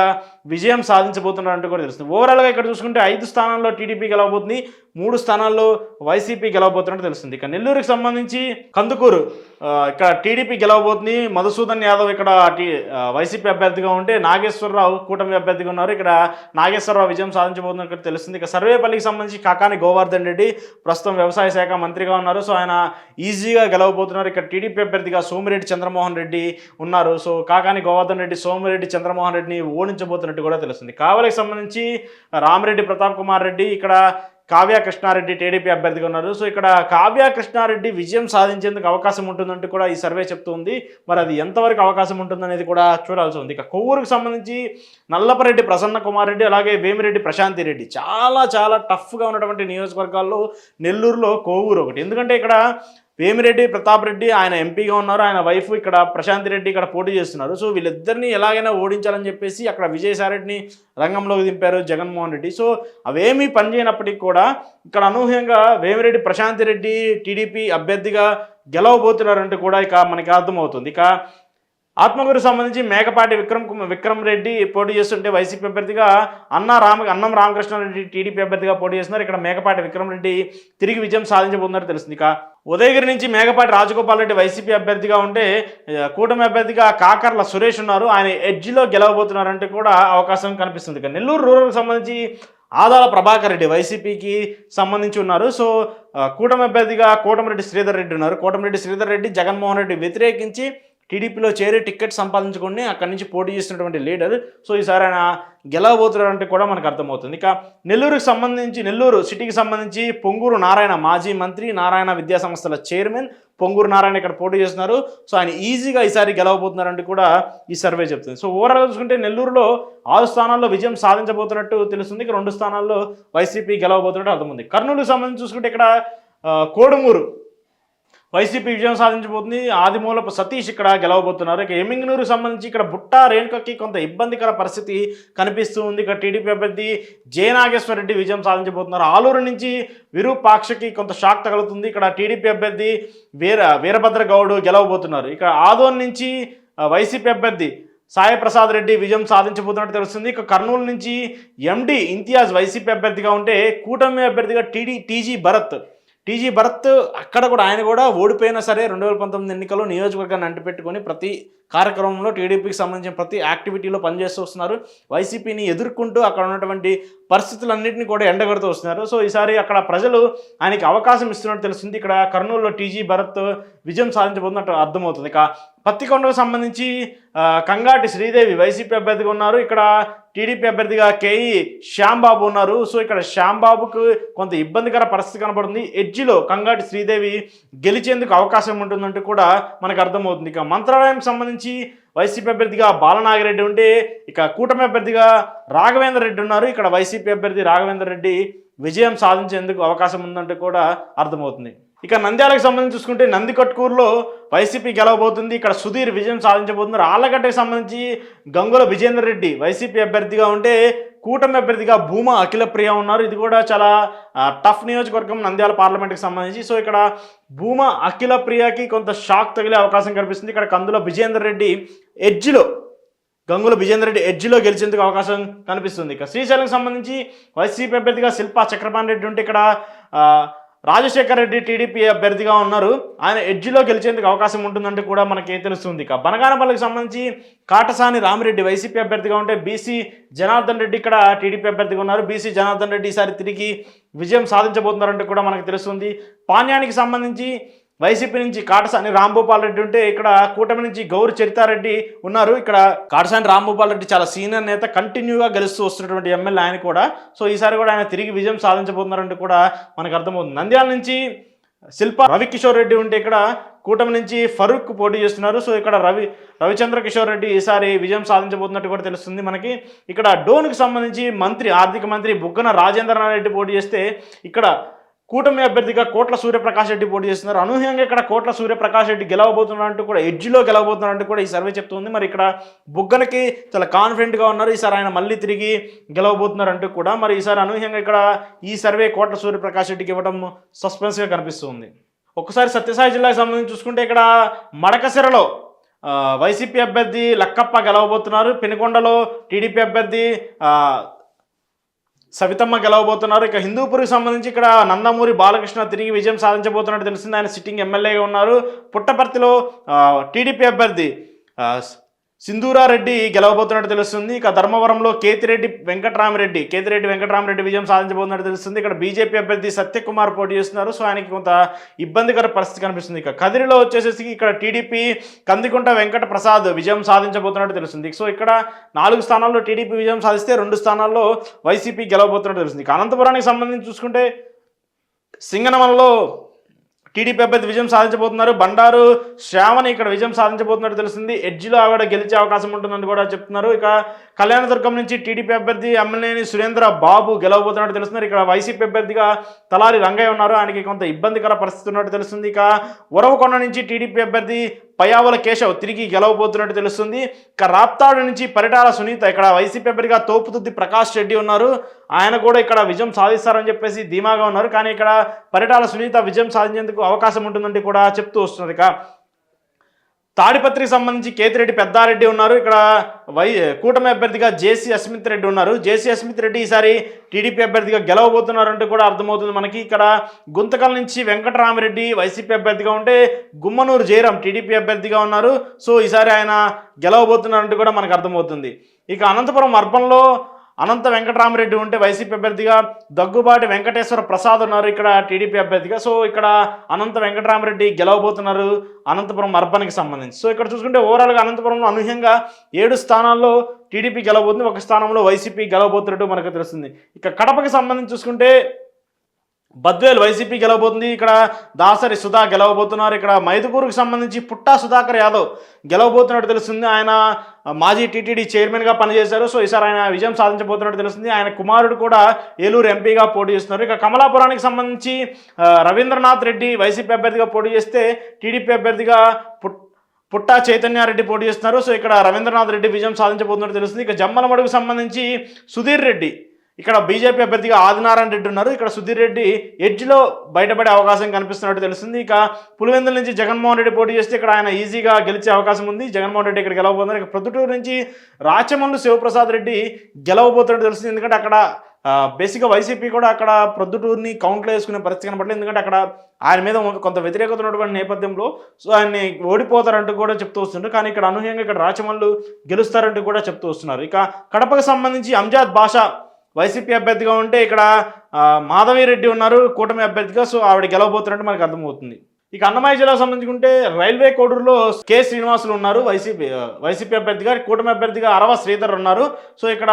విజయం సాధించబోతున్నారంటూ కూడా తెలుస్తుంది. ఓవరాల్గా ఇక్కడ చూసుకుంటే 5 స్థానాల్లో టీడీపీ గెలవబోతుంది, 3 స్థానాల్లో వైసీపీ గెలవబోతున్నట్టు తెలుస్తుంది. ఇక నెల్లూరుకి సంబంధించి కందుకూరు ఇక్కడ టీడీపీ గెలవబోతుంది. మధుసూదన్ యాదవ్ ఇక్కడ వైసీపీ అభ్యర్థిగా ఉంటే నాగేశ్వరరావు కూటమి అభ్యర్థిగా ఉన్నారు. ఇక్కడ నాగేశ్వరరావు విజయం సాధించబోతున్నట్టు తెలుస్తుంది. ఇక సర్వేపల్లికి సంబంధించి కాకాని గోవర్ధన్ రెడ్డి ప్రస్తుతం వ్యవసాయ శాఖ మంత్రిగా ఉన్నారు. సో ఆయన ఈజీగా గెలవబోతున్నారు. ఇక్కడ టీడీపీ అభ్యర్థిగా సోమిరెడ్డి చంద్రమోహన్ రెడ్డి ఉన్నారు. సో కాకాని గోవర్ధన్ రెడ్డి సోమిరెడ్డి చంద్రమోహన్ రెడ్డిని ఓడించబోతున్నట్టు కూడా తెలుస్తుంది. కావలికి సంబంధించి రామిరెడ్డి ప్రతాప్ కుమార్ రెడ్డి, ఇక్కడ కావ్య కృష్ణారెడ్డి టీడీపీ అభ్యర్థిగా ఉన్నారు. సో ఇక్కడ కావ్య కృష్ణారెడ్డి విజయం సాధించేందుకు అవకాశం ఉంటుందంటూ కూడా ఈ సర్వే చెప్తుంది. మరి అది ఎంతవరకు అవకాశం ఉంటుందనేది కూడా చూడాల్సి ఉంది. ఇక కొవ్వూరుకు సంబంధించి నల్లపరెడ్డి ప్రసన్న కుమార్ రెడ్డి, అలాగే వేమిరెడ్డి ప్రశాంతి రెడ్డి చాలా టఫ్గా ఉన్నటువంటి నియోజకవర్గాల్లో నెల్లూరులో కొవ్వూరు ఒకటి. ఎందుకంటే ఇక్కడ వేమిరెడ్డి ప్రతాప్ రెడ్డి ఆయన ఎంపీగా ఉన్నారు, ఆయన వైఫ్ ఇక్కడ ప్రశాంతి రెడ్డి ఇక్కడ పోటీ చేస్తున్నారు. సో వీళ్ళిద్దరిని ఎలాగైనా ఓడించాలని చెప్పేసి అక్కడ విజయసాయిరెడ్డిని రంగంలోకి దింపారు జగన్మోహన్ రెడ్డి. సో అవేమీ పనిచేయనప్పటికీ కూడా ఇక్కడ అనూహ్యంగా వేమిరెడ్డి ప్రశాంతి రెడ్డి టీడీపీ అభ్యర్థిగా గెలవబోతున్నారంటూ కూడా ఇక మనకి అర్థమవుతుంది. ఇక ఆత్మకూరుకు సంబంధించి మేకపాటి విక్రమ్ రెడ్డి పోటీ చేస్తుంటే వైసీపీ అభ్యర్థిగా అన్నం రామకృష్ణారెడ్డి టీడీపీ అభ్యర్థిగా పోటీ చేస్తున్నారు. ఇక్కడ మేకపాటి విక్రమ్ రెడ్డి తిరిగి విజయం సాధించబోతున్నట్టు తెలుస్తుంది. ఇక ఉదయగిరి నుంచి మేకపాటి రాజగోపాల్ రెడ్డి వైసీపీ అభ్యర్థిగా ఉంటే కూటమి అభ్యర్థిగా కాకర్ల సురేష్ ఉన్నారు. ఆయన ఎడ్జ్లో గెలవబోతున్నారంటే కూడా అవకాశం కనిపిస్తుంది. ఇక నెల్లూరు రూరల్కి సంబంధించి ఆదాల ప్రభాకర్ రెడ్డి వైసీపీకి సంబంధించి ఉన్నారు. సో కూటమి అభ్యర్థిగా కోటమిరెడ్డి శ్రీధర్ రెడ్డి ఉన్నారు. కోటమిరెడ్డి శ్రీధర్ రెడ్డి జగన్మోహన్ రెడ్డి వ్యతిరేకించి టీడీపీలో చేరి టికెట్ సంపాదించుకొని అక్కడి నుంచి పోటీ చేసినటువంటి లీడర్. సో ఈసారి ఆయన గెలవబోతున్నారంటే కూడా మనకు అర్థమవుతుంది. ఇక నెల్లూరు సిటీకి సంబంధించి పొంగూరు నారాయణ మాజీ మంత్రి, నారాయణ విద్యా సంస్థల చైర్మన్ పొంగూరు నారాయణ ఇక్కడ పోటీ చేస్తున్నారు. సో ఆయన ఈజీగా ఈసారి గెలవబోతున్నారంటే కూడా ఈ సర్వే చెప్తుంది. సో ఓవరాల్గా చూసుకుంటే నెల్లూరులో 6 స్థానాల్లో విజయం సాధించబోతున్నట్టు తెలుస్తుంది. ఇక 2 స్థానాల్లో వైసీపీ గెలవబోతున్నట్టు అర్థమవుతుంది. కర్నూలుకు సంబంధించి చూసుకుంటే ఇక్కడ కోడుమూరు వైసీపీ విజయం సాధించబోతుంది. ఆదిమూలపు సతీష్ ఇక్కడ గెలవబోతున్నారు. ఇక ఎమ్మింగనూరుకు సంబంధించి ఇక్కడ బుట్టా రేణుకకి కొంత ఇబ్బందికర పరిస్థితి కనిపిస్తూ ఉంది. ఇక్కడ టీడీపీ అభ్యర్థి జే నాగేశ్వర రెడ్డి విజయం సాధించబోతున్నారు. ఆలూరు నుంచి విరూపాక్షకి కొంత షాక్ తగులుతుంది. ఇక్కడ టీడీపీ అభ్యర్థి వీరభద్ర గౌడ్ గెలవబోతున్నారు. ఇక్కడ ఆదోన్ నుంచి వైసీపీ అభ్యర్థి సాయి ప్రసాద్ రెడ్డి విజయం సాధించబోతున్నట్టు తెలుస్తుంది. ఇక కర్నూలు నుంచి ఎండి ఇంతియాజ్ వైసీపీ అభ్యర్థిగా ఉంటే కూటమి అభ్యర్థిగా టీజీ భరత్ అక్కడ కూడా ఆయన కూడా ఓడిపోయినా సరే 2019 ఎన్నికల్లో నియోజకవర్గాన్ని అంటిపెట్టుకొని ప్రతి కార్యక్రమంలో టీడీపీకి సంబంధించిన ప్రతి యాక్టివిటీలో పనిచేస్తూ వస్తున్నారు. వైసీపీని ఎదుర్కొంటూ అక్కడ ఉన్నటువంటి పరిస్థితులన్నింటినీ కూడా ఎండగడుతూ వస్తున్నారు. సో ఈసారి అక్కడ ప్రజలు ఆయనకి అవకాశం ఇస్తున్నట్టు తెలుస్తుంది. ఇక్కడ కర్నూలులో టీజీ భరత్ విజయం సాధించబోతున్నట్టు అర్థమవుతుంది. ఇక పత్తికొండకు సంబంధించి కంగాటి శ్రీదేవి వైసీపీ అభ్యర్థిగా ఉన్నారు. ఇక్కడ టీడీపీ అభ్యర్థిగా కేఈ శ్యాంబాబు ఉన్నారు. సో ఇక్కడ శ్యాంబాబుకు కొంత ఇబ్బందికర పరిస్థితి కనబడుతుంది. ఎడ్జిలో కంగాటి శ్రీదేవి గెలిచేందుకు అవకాశం ఉంటుందంటూ కూడా మనకు అర్థమవుతుంది. ఇక మంత్రాలయం సంబంధించి వైసీపీ అభ్యర్థిగా బాలనాగిరెడ్డి ఉంటే ఇక కూటమి అభ్యర్థిగా రాఘవేంద్ర రెడ్డి ఉన్నారు. ఇక్కడ వైసీపీ అభ్యర్థి రాఘవేంద్ర రెడ్డి విజయం సాధించేందుకు అవకాశం ఉందంటే కూడా అర్థమవుతుంది. ఇక నంద్యాలకు సంబంధించి చూసుకుంటే నందికొట్కూరులో వైసీపీ గెలవబోతుంది. ఇక్కడ సుధీర్ విజయం సాధించబోతున్నారు. ఆళ్లగడ్డకు సంబంధించి గంగుల విజేందర్ రెడ్డి వైసీపీ అభ్యర్థిగా ఉంటే కూటమి అభ్యర్థిగా భూమా అఖిలప్రియ ఉన్నారు. ఇది కూడా చాలా టఫ్ నియోజకవర్గం నంద్యాల పార్లమెంట్కి సంబంధించి. సో ఇక్కడ భూమా అఖిలప్రియకి కొంత షాక్ తగిలే అవకాశం కనిపిస్తుంది. ఇక్కడ కందుల విజేందర్ రెడ్డి ఎడ్జ్లో గంగుల విజేందర్ రెడ్డి ఎడ్జ్లో గెలిచేందుకు అవకాశం కనిపిస్తుంది. ఇక శ్రీశైలంకి సంబంధించి వైసీపీ అభ్యర్థిగా శిల్పా చక్రపాణి రెడ్డి ఉంటే ఇక్కడ రాజశేఖర్ రెడ్డి టీడీపీ అభ్యర్థిగా ఉన్నారు. ఆయన ఎడ్జ్లో గెలిచేందుకు అవకాశం ఉంటుందంటే కూడా మనకి తెలుస్తుంది. ఇక బనగానపల్లికి సంబంధించి కాటసాని రామిరెడ్డి వైసీపీ అభ్యర్థిగా ఉంటే బీసీ జనార్దన్ రెడ్డి ఇక్కడ టీడీపీ అభ్యర్థిగా ఉన్నారు. బీసీ జనార్దన్ రెడ్డి ఈసారి తిరిగి విజయం సాధించబోతున్నారంటే కూడా మనకు తెలుస్తుంది. పాణ్యానికి సంబంధించి వైసీపీ నుంచి కాటసాని రాంభూపాల్ రెడ్డి ఉంటే ఇక్కడ కూటమి నుంచి గౌరి చరితారెడ్డి ఉన్నారు. ఇక్కడ కాటసాని రాంభూపాల్ రెడ్డి చాలా సీనియర్ నేత, కంటిన్యూగా గెలుస్తూ వస్తున్నటువంటి ఎమ్మెల్యే ఆయన కూడా. సో ఈసారి కూడా ఆయన తిరిగి విజయం సాధించబోతున్నారంటే కూడా మనకు అర్థమవుతుంది. నంద్యాల నుంచి శిల్ప రవికిషోర్ రెడ్డి ఉంటే ఇక్కడ కూటమి నుంచి ఫరూక్ పోటీ చేస్తున్నారు. సో ఇక్కడ రవిచంద్ర కిషోర్ రెడ్డి ఈసారి విజయం సాధించబోతున్నట్టు కూడా తెలుస్తుంది మనకి. ఇక్కడ డోన్కి సంబంధించి ఆర్థిక మంత్రి బుగ్గన రాజేంద్రనాథ్ రెడ్డి పోటీ చేస్తే ఇక్కడ కూటమి అభ్యర్థిగా కోట్ల సూర్యప్రకాష్ రెడ్డి పోటీ చేస్తున్నారు. అనూహ్యంగా ఇక్కడ కోట్ల సూర్యప్రకాష్ రెడ్డి గెలవబోతున్నారంటూ కూడా ఎడ్జ్లో గెలవబోతున్నారంటూ కూడా ఈ సర్వే చెప్తుంది. మరి ఇక్కడ బుగ్గనకి చాలా కాన్ఫిడెంట్గా ఉన్నారు. ఈసారి ఆయన మళ్ళీ తిరిగి గెలవబోతున్నారంటూ కూడా. మరి ఈసారి అనూహ్యంగా ఇక్కడ ఈ సర్వే కోట్ల సూర్యప్రకాష్ రెడ్డికి ఇవ్వడం సస్పెన్స్గా కనిపిస్తుంది. ఒక్కసారి సత్యసాయి జిల్లాకు సంబంధించి చూసుకుంటే ఇక్కడ మడకసిరలో వైసీపీ అభ్యర్థి లక్కప్ప గెలవబోతున్నారు. పెనుకొండలో టీడీపీ అభ్యర్థి సవితమ్మ గెలవబోతున్నారు. ఇక హిందూపూర్కి సంబంధించి ఇక్కడ నందమూరి బాలకృష్ణ తిరిగి విజయం సాధించబోతున్నట్టు తెలిసింది. ఆయన సిట్టింగ్ ఎమ్మెల్యేగా ఉన్నారు. పుట్టపర్తిలో టీడీపీ అభ్యర్థి సింధూరారెడ్డి గెలవబోతున్నట్టు తెలుస్తుంది. ఇక ధర్మవరంలో కేతిరెడ్డి వెంకటరామరెడ్డి విజయం సాధించబోతున్నట్టు తెలుస్తుంది. ఇక్కడ బీజేపీ అభ్యర్థి సత్యకుమార్ పోటీ చేస్తున్నారు. సో ఆయనకి కొంత ఇబ్బందికర పరిస్థితి కనిపిస్తుంది. ఇక కదిరిలో వచ్చేసేసి ఇక్కడ టీడీపీ కందికుంట వెంకట ప్రసాద్ విజయం సాధించబోతున్నట్టు తెలుస్తుంది. సో ఇక్కడ 4 స్థానాల్లో టీడీపీ విజయం సాధిస్తే 2 స్థానాల్లో వైసీపీ గెలవబోతున్నట్టు తెలుస్తుంది. ఇక అనంతపురానికి సంబంధించి చూసుకుంటే సింగనమలలో టీడీపీ అభ్యర్థి విజయం సాధించబోతున్నారు. బండారు శ్రావణి ఇక్కడ విజయం సాధించబోతున్నట్టు తెలుస్తుంది. ఎడ్జ్లో ఆవిడ గెలిచే అవకాశం ఉంటుందని కూడా చెప్తున్నారు. ఇక కళ్యాణదుర్గం నుంచి టీడీపీ అభ్యర్థి అమ్మినేని సురేంద్ర బాబు గెలవబోతున్నట్టు తెలుస్తున్నారు. ఇక్కడ వైసీపీ అభ్యర్థిగా తలారి రంగయ్య ఉన్నారు. ఆయనకి కొంత ఇబ్బందికర పరిస్థితి ఉన్నట్టు తెలుస్తుంది. ఇక ఉరవకొండ నుంచి టీడీపీ అభ్యర్థి పయ్యావుల కేశవ్ తిరిగి గెలవబోతున్నట్టు తెలుస్తుంది. ఇక రాప్తాడు నుంచి పరిటాల సునీత ఇక్కడ వైసీపీ అభ్యర్థిగా తోపుతుద్ది ప్రకాష్ రెడ్డి ఉన్నారు. ఆయన కూడా ఇక్కడ విజయం సాధిస్తారని చెప్పేసి ధీమాగా ఉన్నారు. కానీ ఇక్కడ పరిటాల సునీత విజయం సాధించేందుకు అవకాశం ఉంటుందంటే కూడా చెప్తూ వస్తున్నారు. ఇక తాడిపత్రికి సంబంధించి కేతిరెడ్డి పెద్దారెడ్డి ఉన్నారు. ఇక్కడ కూటమి అభ్యర్థిగా జేసీ అస్మిత్ రెడ్డి ఉన్నారు. జేసీ అస్మిత్ రెడ్డి ఈసారి టీడీపీ అభ్యర్థిగా గెలవబోతున్నారంటే కూడా అర్థమవుతుంది మనకి. ఇక్కడ గుంతకల్ నుంచి వెంకటరామిరెడ్డి వైసీపీ అభ్యర్థిగా ఉంటే గుమ్మనూరు జయరాం టీడీపీ అభ్యర్థిగా ఉన్నారు. సో ఈసారి ఆయన గెలవబోతున్నారంటే కూడా మనకు అర్థమవుతుంది. ఇక అనంతపురం అర్బన్లో అనంత వెంకటరామరెడ్డి ఉంటే వైసీపీ అభ్యర్థిగా దగ్గుబాటి వెంకటేశ్వర ప్రసాద్ ఉన్నారు ఇక్కడ టీడీపీ అభ్యర్థిగా. సో ఇక్కడ అనంత వెంకటరామరెడ్డి గెలవబోతున్నారు అనంతపురం అర్బన్కి సంబంధించి. సో ఇక్కడ చూసుకుంటే ఓవరాల్గా అనంతపురంలో అనూహ్యంగా 7 స్థానాల్లో టీడీపీ గెలవబోతుంది, 1 స్థానంలో వైసీపీ గెలవబోతున్నట్టు మనకు తెలుస్తుంది. ఇక కడపకి సంబంధించి చూసుకుంటే బద్వేల్ వైసీపీ గెలవబోతుంది. ఇక్కడ దాసరి సుధా గెలవబోతున్నారు. ఇక్కడ మైదుకూరుకు సంబంధించి పుట్టా సుధాకర్ యాదవ్ గెలవబోతున్నట్టు తెలుస్తుంది. ఆయన మాజీ టీటీడీ చైర్మన్గా పనిచేశారు. సో ఈసారి ఆయన విజయం సాధించబోతున్నట్టు తెలుస్తుంది. ఆయన కుమారుడు కూడా ఏలూరు ఎంపీగా పోటీ చేస్తున్నారు. ఇక కమలాపురానికి సంబంధించి రవీంద్రనాథ్ రెడ్డి వైసీపీ అభ్యర్థిగా పోటీ చేస్తే టీడీపీ అభ్యర్థిగా పుట్టా చైతన్యారెడ్డి పోటీ చేస్తున్నారు. సో ఇక్కడ రవీంద్రనాథ్ రెడ్డి విజయం సాధించబోతున్నట్టు తెలుస్తుంది. ఇక జమ్మలమడుగుకు సంబంధించి సుధీర్ రెడ్డి ఇక్కడ బీజేపీ అభ్యర్థిగా ఆదినారాయణ రెడ్డి ఉన్నారు. ఇక్కడ సుధీర్ రెడ్డి ఎడ్జ్లో బయటపడే అవకాశం కనిపిస్తున్నట్టు తెలుస్తుంది. ఇక పులివెందుల నుంచి జగన్మోహన్ రెడ్డి పోటీ చేస్తే ఇక్కడ ఆయన ఈజీగా గెలిచే అవకాశం ఉంది. జగన్మోహన్ రెడ్డి ఇక్కడ గెలవబోతున్నారు. ఇక ప్రొద్దుటూరు నుంచి రాచమల్లు శివప్రసాద్ రెడ్డి గెలవబోతున్నట్టు తెలుస్తుంది. ఎందుకంటే అక్కడ బేసిక్గా వైసీపీ కూడా అక్కడ ప్రొద్దుటూరుని కౌంట్లో వేసుకునే పరిస్థితి కనపడలేదు. ఎందుకంటే అక్కడ ఆయన మీద కొంత వ్యతిరేకత ఉన్నటువంటి నేపథ్యంలో సో ఆయన్ని ఓడిపోతారంటూ కూడా చెప్తూ వస్తున్నారు. కానీ ఇక్కడ అనూహ్యంగా ఇక్కడ రాచమల్లు గెలుస్తారంటూ కూడా చెప్తూ వస్తున్నారు. ఇక కడపకు సంబంధించి అంజాద్ బాషా వైసీపీ అభ్యర్థిగా ఉంటే ఇక్కడ మాధవిరెడ్డి ఉన్నారు కూటమి అభ్యర్థిగా. సో ఆవిడ గెలవబోతున్నట్టు మనకు అర్థమవుతుంది. ఇక అన్నమయ్య జిల్లాకు సంబంధించుకుంటే రైల్వే కోడూరులో కె శ్రీనివాసులు ఉన్నారు వైసీపీ అభ్యర్థిగా, కూటమి అభ్యర్థిగా అరవ శ్రీధర్ ఉన్నారు. సో ఇక్కడ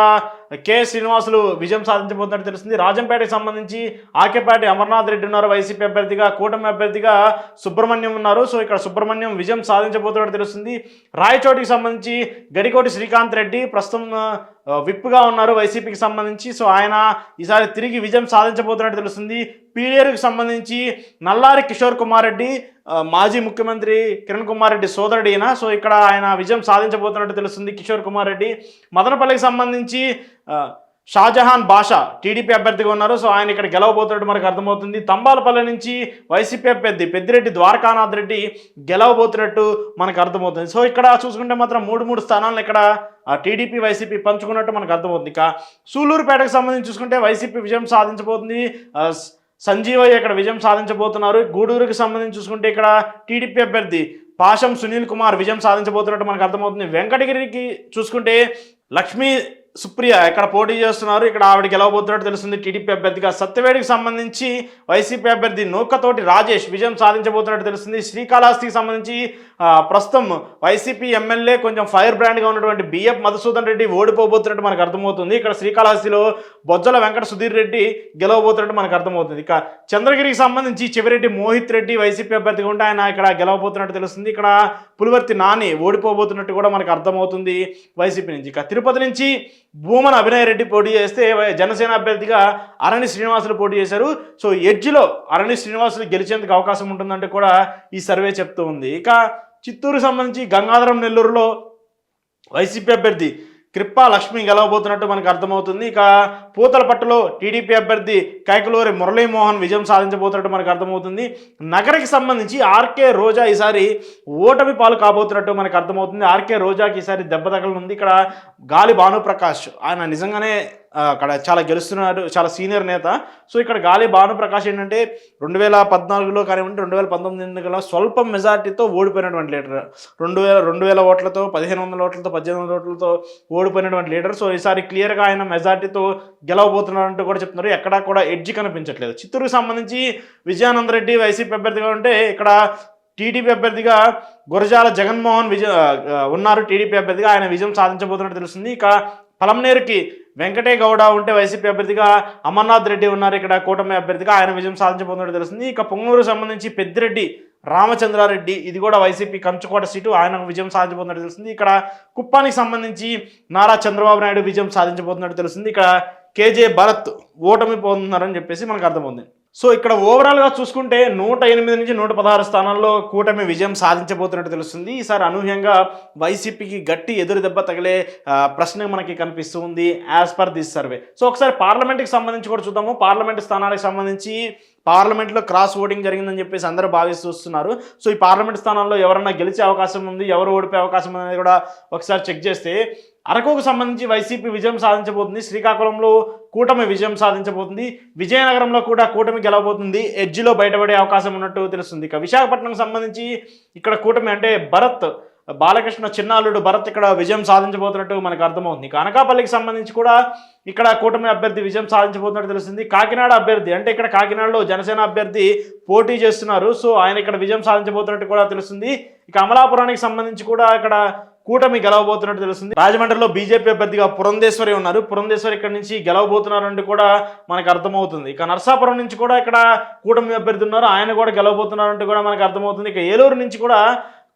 కె శ్రీనివాసులు విజయం సాధించబోతున్నట్టు తెలుస్తుంది. రాజంపేటకి సంబంధించి ఆకేపాటి అమర్నాథ్ రెడ్డి ఉన్నారు వైసీపీ అభ్యర్థిగా, కూటమి అభ్యర్థిగా సుబ్రహ్మణ్యం ఉన్నారు. సో ఇక్కడ సుబ్రహ్మణ్యం విజయం సాధించబోతున్నట్టు తెలుస్తుంది. రాయచోటికి సంబంధించి గడికోటి శ్రీకాంత్ రెడ్డి ప్రస్తుతం విప్గా ఉన్నారు వైసీపీకి సంబంధించి. సో ఆయన ఈసారి తిరిగి విజయం సాధించబోతున్నట్టు తెలుస్తుంది. పీడేరుకి సంబంధించి నల్లారి కిషోర్ కుమార్ రెడ్డి మాజీ ముఖ్యమంత్రి కిరణ్ కుమార్ రెడ్డి సోదరుడు ఈయన. సో ఇక్కడ ఆయన విజయం సాధించబోతున్నట్టు తెలుస్తుంది కిషోర్ కుమార్ రెడ్డి. మదనపల్లికి సంబంధించి షాజహాన్ బాషా టీడీపీ అభ్యర్థిగా ఉన్నారు. సో ఆయన ఇక్కడ గెలవబోతున్నట్టు మనకు అర్థమవుతుంది. తంబాలపల్లి నుంచి వైసీపీ అభ్యర్థి పెద్దిరెడ్డి ద్వారకానాథ్ రెడ్డి గెలవబోతున్నట్టు మనకు అర్థమవుతుంది. సో ఇక్కడ చూసుకుంటే మాత్రం మూడు స్థానాలను ఇక్కడ టీడీపీ వైసీపీ పంచుకున్నట్టు మనకు అర్థమవుతుంది. ఇక సూలూరుపేటకు సంబంధించి చూసుకుంటే వైసీపీ విజయం సాధించబోతుంది. సంజీవయ్య ఇక్కడ విజయం సాధించబోతున్నారు. గూడూరుకి సంబంధించి చూసుకుంటే ఇక్కడ టీడీపీ అభ్యర్థి పాషం సునీల్ కుమార్ విజయం సాధించబోతున్నట్టు మనకు అర్థమవుతుంది. వెంకటగిరికి చూసుకుంటే లక్ష్మీ సుప్రియ ఇక్కడ పోటీ చేస్తున్నారు. ఇక్కడ ఆవిడ గెలవబోతున్నట్టు తెలుస్తుంది టీడీపీ అభ్యర్థిగా. సత్యవేడికి సంబంధించి వైసీపీ అభ్యర్థి నూకతోటి రాజేష్ విజయం సాధించబోతున్నట్టు తెలుస్తుంది. శ్రీకాళహస్తికి సంబంధించి ప్రస్తుతం వైసీపీ ఎమ్మెల్యే కొంచెం ఫైర్ బ్రాండ్గా ఉన్నటువంటి బిఎఫ్ మధుసూదన్ రెడ్డి ఓడిపోబోతున్నట్టు మనకు అర్థమవుతుంది. ఇక్కడ శ్రీకాళహస్తిలో బొజ్జల వెంకట సుధీర్ రెడ్డి గెలవబోతున్నట్టు మనకు అర్థమవుతుంది. ఇక చంద్రగిరికి సంబంధించి చివరెడ్డి మోహిత్ రెడ్డి వైసీపీ అభ్యర్థిగా ఉంటే ఆయన ఇక్కడ గెలవబోతున్నట్టు తెలుస్తుంది. ఇక్కడ పులివర్తి నాని ఓడిపోబోతున్నట్టు కూడా మనకు అర్థమవుతుంది వైసీపీ నుంచి. ఇక తిరుపతి నుంచి భూమన అభినయ్ రెడ్డి పోటీ చేస్తే జనసేన అభ్యర్థిగా అరణి శ్రీనివాసులు పోటీ చేశారు. సో ఎడ్జ్లో అరణి శ్రీనివాసులు గెలిచేందుకు అవకాశం ఉంటుందంటే కూడా ఈ సర్వే చెప్తూ ఉంది. ఇక చిత్తూరుకు సంబంధించి గంగాధరం నెల్లూరులో వైసీపీ అభ్యర్థి కృప్పా లక్ష్మి గెలవబోతున్నట్టు మనకు అర్థమవుతుంది. ఇక పూతలపట్టులో టీడీపీ అభ్యర్థి కైకలూరి మురళీమోహన్ విజయం సాధించబోతున్నట్టు మనకు అర్థమవుతుంది. నగరికి సంబంధించి ఆర్కే రోజా ఈసారి ఓటమి పాలు కాబోతున్నట్టు మనకు అర్థమవుతుంది. ఆర్కే రోజాకి ఈసారి దెబ్బ తగలనుంది. ఇక్కడ గాలి భానుప్రకాష్ ఆయన నిజంగానే అక్కడ చాలా గెలుస్తున్నాడు, చాలా సీనియర్ నేత. సో ఇక్కడ గాలి భానుప్రకాష్ ఏంటంటే 2014లో కానివ్వండి 2019 ఎన్నికల్లో స్వల్ప మెజార్టీతో ఓడిపోయినటువంటి లీడర్. 2000 ఓట్లతో 1500 ఓట్లతో 1800 ఓట్లతో ఓడిపోయినటువంటి లీడర్. సో ఈసారి క్లియర్గా ఆయన మెజార్టీతో గెలవబోతున్నారంటూ కూడా చెప్తున్నారు. ఎక్కడా కూడా ఎడ్జి కనిపించట్లేదు. చిత్తూరుకు సంబంధించి విజయానంద రెడ్డి వైసీపీ అభ్యర్థిగా ఉంటే ఇక్కడ టీడీపీ అభ్యర్థిగా గురజాల జగన్మోహన్ ఉన్నారు. టీడీపీ అభ్యర్థిగా ఆయన విజయం సాధించబోతున్నట్టు తెలుస్తుంది. ఇక పలమనేరుకి వెంకటే గౌడ ఉంటే వైసీపీ అభ్యర్థిగా అమర్నాథ్ రెడ్డి ఉన్నారు. ఇక్కడ కూటమి అభ్యర్థిగా ఆయన విజయం సాధించబోతున్నట్టు తెలుస్తుంది. ఇక పొంగనూరు సంబంధించి పెద్దిరెడ్డి రామచంద్రారెడ్డి ఇది కూడా వైసీపీ కంచుకోట సీటు, ఆయన విజయం సాధించబోతున్నట్టు తెలుస్తుంది. ఇక్కడ కుప్పానికి సంబంధించి నారా చంద్రబాబు నాయుడు విజయం సాధించబోతున్నట్టు తెలుస్తుంది. ఇక్కడ కేజే భరత్ ఓటమి పొందుతున్నారని చెప్పేసి మనకు అర్థమవుతుంది. సో ఇక్కడ ఓవరాల్గా చూసుకుంటే 108 నుంచి 116 స్థానాల్లో కూటమి విజయం సాధించబోతున్నట్టు తెలుస్తుంది. ఈసారి అనూహ్యంగా వైసీపీకి గట్టి ఎదురు దెబ్బ తగిలే ప్రశ్న మనకి కనిపిస్తూ ఉంది as per this survey. So ఒకసారి పార్లమెంట్కి సంబంధించి కూడా చూద్దాము. పార్లమెంట్ స్థానాలకు సంబంధించి పార్లమెంట్లో క్రాస్ ఓటింగ్ జరిగిందని చెప్పేసి అందరూ భావిస్తున్నారు. సో ఈ పార్లమెంట్ స్థానాల్లో ఎవరన్నా గెలిచే అవకాశం ఉంది, ఎవరు ఓడిపోయే అవకాశం ఉంది అనేది కూడా ఒకసారి చెక్ చేస్తే అరకుకు సంబంధించి వైసీపీ విజయం సాధించబోతుంది. శ్రీకాకుళంలో కూటమి విజయం సాధించబోతుంది. విజయనగరంలో కూడా కూటమి గెలవబోతుంది. ఎడ్జిలో బయటపడే అవకాశం ఉన్నట్టు తెలుస్తుంది. ఇక విశాఖపట్నంకి సంబంధించి ఇక్కడ కూటమి అంటే భరత్ బాలకృష్ణ చిన్నాలుడు భరత్ ఇక్కడ విజయం సాధించబోతున్నట్టు మనకు అర్థమవుతుంది. ఇక అనకాపల్లికి సంబంధించి కూడా ఇక్కడ కూటమి అభ్యర్థి విజయం సాధించబోతున్నట్టు తెలుస్తుంది. కాకినాడ అభ్యర్థి అంటే ఇక్కడ కాకినాడలో జనసేన అభ్యర్థి పోటీ చేస్తున్నారు. సో ఆయన ఇక్కడ విజయం సాధించబోతున్నట్టు కూడా తెలుస్తుంది. ఇక అమలాపురానికి సంబంధించి కూడా ఇక్కడ కూటమి గెలవబోతున్నట్టు తెలుస్తుంది. రాజమండ్రిలో బీజేపీ అభ్యర్థిగా పురంధేశ్వరి ఉన్నారు. పురంధేశ్వరి ఇక్కడ నుంచి గెలవబోతున్నారంటే కూడా మనకు అర్థమవుతుంది. ఇక నర్సాపురం నుంచి కూడా ఇక్కడ కూటమి అభ్యర్థి ఉన్నారు, ఆయన కూడా గెలవబోతున్నారంటే కూడా మనకు అర్థమవుతుంది. ఇక ఏలూరు నుంచి కూడా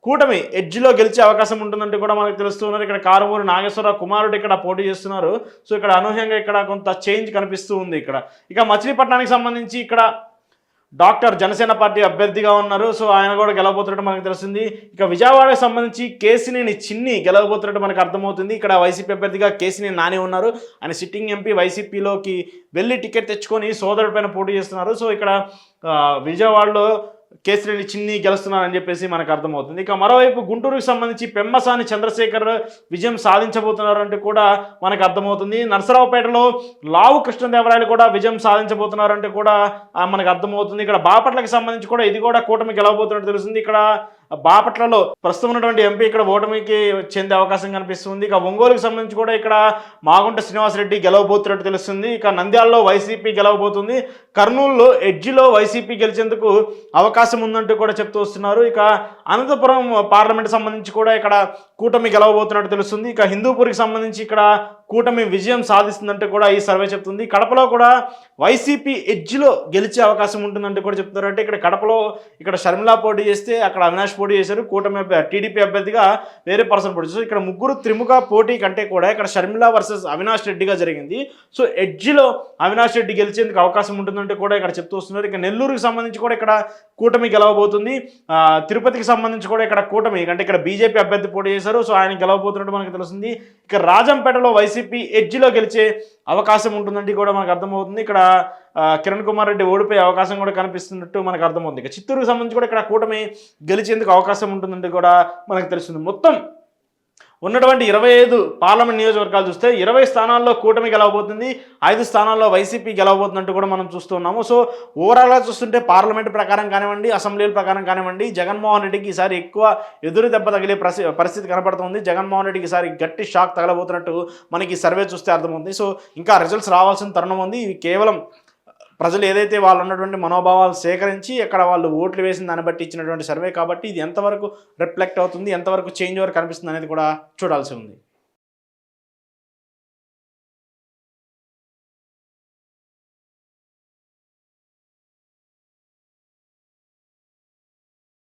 కూటమి ఎడ్జ్లో గెలిచే అవకాశం ఉంటుందంటే కూడా మనకు తెలుస్తున్నారు. ఇక్కడ కారుమూరి నాగేశ్వరరావు కుమారుడు ఇక్కడ పోటీ చేస్తున్నారు. సో ఇక్కడ అనూహ్యంగా ఇక్కడ కొంత చేంజ్ కనిపిస్తూ ఉంది. ఇక మచిలీపట్నానికి సంబంధించి ఇక్కడ డాక్టర్ జనసేన పార్టీ అభ్యర్థిగా ఉన్నారు. సో ఆయన కూడా గెలవబోతున్నట్టు మనకు తెలుస్తుంది. ఇక విజయవాడకు సంబంధించి కేసినేని చిన్ని గెలవబోతున్నట్టు మనకు అర్థమవుతుంది. ఇక్కడ వైసీపీ అభ్యర్థిగా కేసినేని నాని ఉన్నారు. ఆయన సిట్టింగ్ ఎంపీ వైసీపీలోకి వెళ్ళి టికెట్ తెచ్చుకొని సోదరుడి పైన పోటీ చేస్తున్నారు. సో ఇక్కడ విజయవాడలో కేసినేని చిన్ని గెలుస్తున్నారని చెప్పేసి మనకు అర్థమవుతుంది. ఇక మరోవైపు గుంటూరుకు సంబంధించి పెమ్మసాని చంద్రశేఖర్ విజయం సాధించబోతున్నారంటే కూడా మనకు అర్థమవుతుంది. నరసరావుపేటలో లావు కృష్ణదేవరాయలు కూడా విజయం సాధించబోతున్నారంటే కూడా మనకు అర్థమవుతుంది. ఇక్కడ బాపట్లకి సంబంధించి కూడా ఇది కూడా కూటమి గెలవబోతున్నట్టు తెలుస్తుంది. ఇక్కడ బాపట్లలో ప్రస్తుతం ఉన్నటువంటి ఎంపీ ఇక్కడ ఓటమికి చెందే అవకాశం కనిపిస్తుంది. ఇక ఒంగోలుకు సంబంధించి కూడా ఇక్కడ మాగుంట శ్రీనివాసరెడ్డి గెలవబోతున్నట్టు తెలుస్తుంది. ఇక నంద్యాలలో వైసీపీ గెలవబోతుంది. కర్నూలులో ఎడ్జిలో వైసీపీ గెలిచేందుకు అవకాశం ఉందంటూ కూడా చెప్తూ వస్తున్నారు. ఇక అనంతపురం పార్లమెంట్ సంబంధించి కూడా ఇక్కడ కూటమి గెలవబోతున్నట్టు తెలుస్తుంది. ఇక హిందూపూర్కి సంబంధించి ఇక్కడ కూటమి విజయం సాధిస్తుందంటే కూడా ఈ సర్వే చెప్తుంది. కడపలో కూడా వైసీపీ ఎడ్జ్లో గెలిచే అవకాశం ఉంటుందంటే కూడా చెప్తున్నారు. అంటే ఇక్కడ కడపలో ఇక్కడ షర్మిలా పోటీ చేస్తే అక్కడ అవినాష్ పోటీ చేశారు. కూటమి టీడీపీ అభ్యర్థిగా వేరే పర్సన్ పోటీ చేశారు. ఇక్కడ ముగ్గురు త్రిముఖ పోటీ కంటే కూడా ఇక్కడ షర్మిలా వర్సెస్ అవినాష్ రెడ్డిగా జరిగింది. సో ఎడ్జ్లో అవినాష్ రెడ్డి గెలిచేందుకు అవకాశం ఉంటుందంటే కూడా ఇక్కడ చెప్తూ వస్తున్నారు. ఇక నెల్లూరుకి సంబంధించి కూడా ఇక్కడ కూటమి గెలవబోతుంది. తిరుపతికి సంబంధించి కూడా ఇక్కడ కూటమి అంటే ఇక్కడ బీజేపీ అభ్యర్థి పోటీ చేశారు. సో ఆయన గెలవబోతున్నట్టు మనకు తెలుస్తుంది. ఇక రాజంపేటలో వైసీపీ ఎడ్జ్లో గెలిచే అవకాశం ఉంటుందంటే కూడా మనకు అర్థమవుతుంది. ఇక్కడ కిరణ్ కుమార్ రెడ్డి ఓడిపోయే అవకాశం కూడా కనిపిస్తున్నట్టు మనకు అర్థమవుతుంది. ఇక చిత్తూరుకు సంబంధించి కూడా ఇక్కడ కూటమి గెలిచేందుకు అవకాశం ఉంటుందంటే కూడా మనకు తెలుస్తుంది. మొత్తం ఉన్నటువంటి 25 పార్లమెంట్ నియోజకవర్గాలు చూస్తే 20 స్థానాల్లో కూటమి గెలవబోతుంది, 5 స్థానాల్లో వైసీపీ గెలవబోతున్నట్టు కూడా మనం చూస్తున్నాము. సో ఓవరాల్గా చూస్తుంటే పార్లమెంట్ ప్రకారం కానివ్వండి, అసెంబ్లీల ప్రకారం కానివ్వండి, జగన్మోహన్ రెడ్డికి ఈసారి ఎక్కువ ఎదురు దెబ్బ తగిలే పరిస్థితి కనపడుతుంది. జగన్మోహన్ రెడ్డికి ఈసారి గట్టి షాక్ తగలబోతున్నట్టు మనకి సర్వే చూస్తే అర్థమవుతుంది. సో ఇంకా రిజల్ట్స్ రావాల్సిన తరుణం ఉంది. ఇవి కేవలం ప్రజలు ఏదైతే వాళ్ళు ఉన్నటువంటి మనోభావాలు సేకరించి అక్కడ వాళ్ళు ఓట్లు వేసిన దాన్ని బట్టి ఇచ్చినటువంటి సర్వే కాబట్టి ఇది ఎంతవరకు రిఫ్లెక్ట్ అవుతుంది, ఎంతవరకు చేంజ్ ఓవర్ కనిపిస్తుంది అనేది కూడా చూడాల్సి ఉంది.